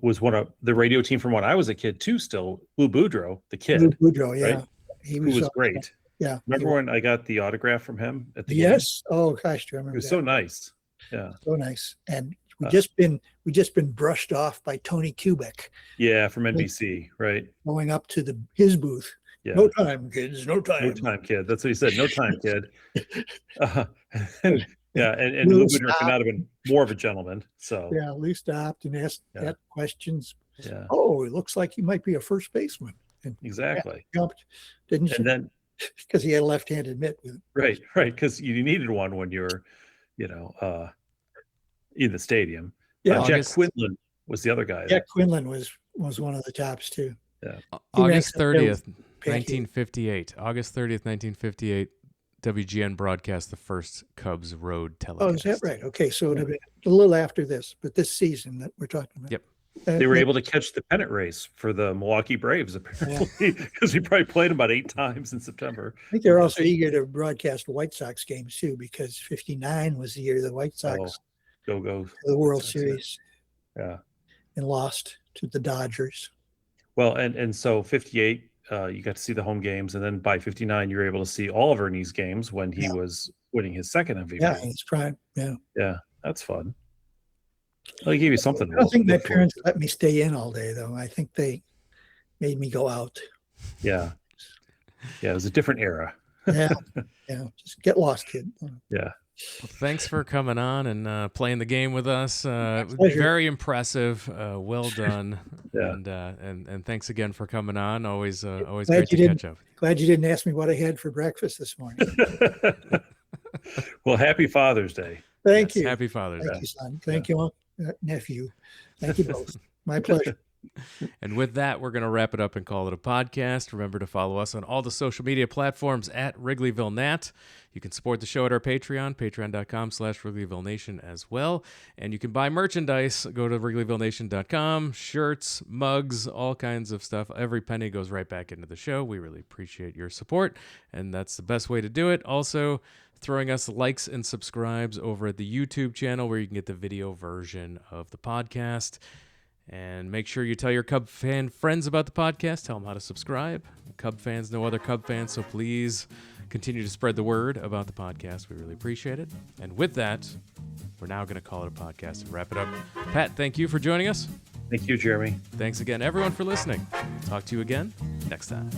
was one of the radio team from when I was a kid too. Still, Lou Boudreau, the kid. Lou Boudreau, yeah, right? He was great. Yeah. Remember when I got the autograph from him at the Yes. Game? Oh gosh, do you remember? It was so nice. Yeah. So nice. And we just been brushed off by Tony Kubek. Yeah, from NBC, right? Going up to his booth. Yeah. No time, kids. No time. No time, kid. That's what he said. No time, kid. And Lou Boudreau could not have been more of a gentleman. So yeah, Lou stopped and asked questions. Yeah. Oh, it looks like he might be a first baseman. And exactly. Jumped, didn't you? And then because he had a left-handed mitt with him. Right, because you needed one when you were, in the stadium. Yeah, Jack Quinlan was the other guy. Jack Quinlan was one of the tops too. Yeah. August 30th, 1958. August 30th, 1958. WGN broadcast the first Cubs road Oh, telecast. is that right? Okay, so it would have been a little after this, but this season that we're talking about. Yep. They were able to catch the pennant race for the Milwaukee Braves, apparently, because we probably played them about 8 times in September. I think they're also eager to broadcast White Sox games too, because '59 was the year the White Sox Go to the World Sox, Series Yeah. and lost to the Dodgers. Well, and so 58, you got to see the home games, and then by 59, you were able to see all of Ernie's games when he was winning his second MVP. Yeah, he's prime. Yeah. Yeah, that's fun. Well, they gave you something. I don't think my parents let me stay in all day, though. I think they made me go out. Yeah. Yeah, it was a different era. Yeah. Yeah. Just get lost, kid. Yeah. Well, thanks for coming on and playing the game with us. Pleasure. Very impressive. Well done. Yeah. And thanks again for coming on. Always Glad great to you catch up. Glad you didn't ask me what I had for breakfast this morning. Well, happy Father's Day. Thank Yes, you. Happy Father's Thank Day. you, son. Thank you, nephew. Thank you both. My pleasure. And with that, we're going to wrap it up and call it a podcast. Remember to follow us on all the social media platforms at Wrigleyville Nat. You can support the show at our Patreon, patreon.com/Wrigleyville Nation as well. And you can buy merchandise. Go to WrigleyvilleNation.com, shirts, mugs, all kinds of stuff. Every penny goes right back into the show. We really appreciate your support, and that's the best way to do it. Also, throwing us likes and subscribes over at the YouTube channel where you can get the video version of the podcast. And make sure you tell your Cub fan friends about the podcast. Tell them how to subscribe. Cub fans know other Cub fans, so please continue to spread the word about the podcast. We really appreciate it. And with that, we're now going to call it a podcast and wrap it up. Pat, thank you for joining us. Thank you, Jeremy. Thanks again, everyone, for listening. Talk to you again next time.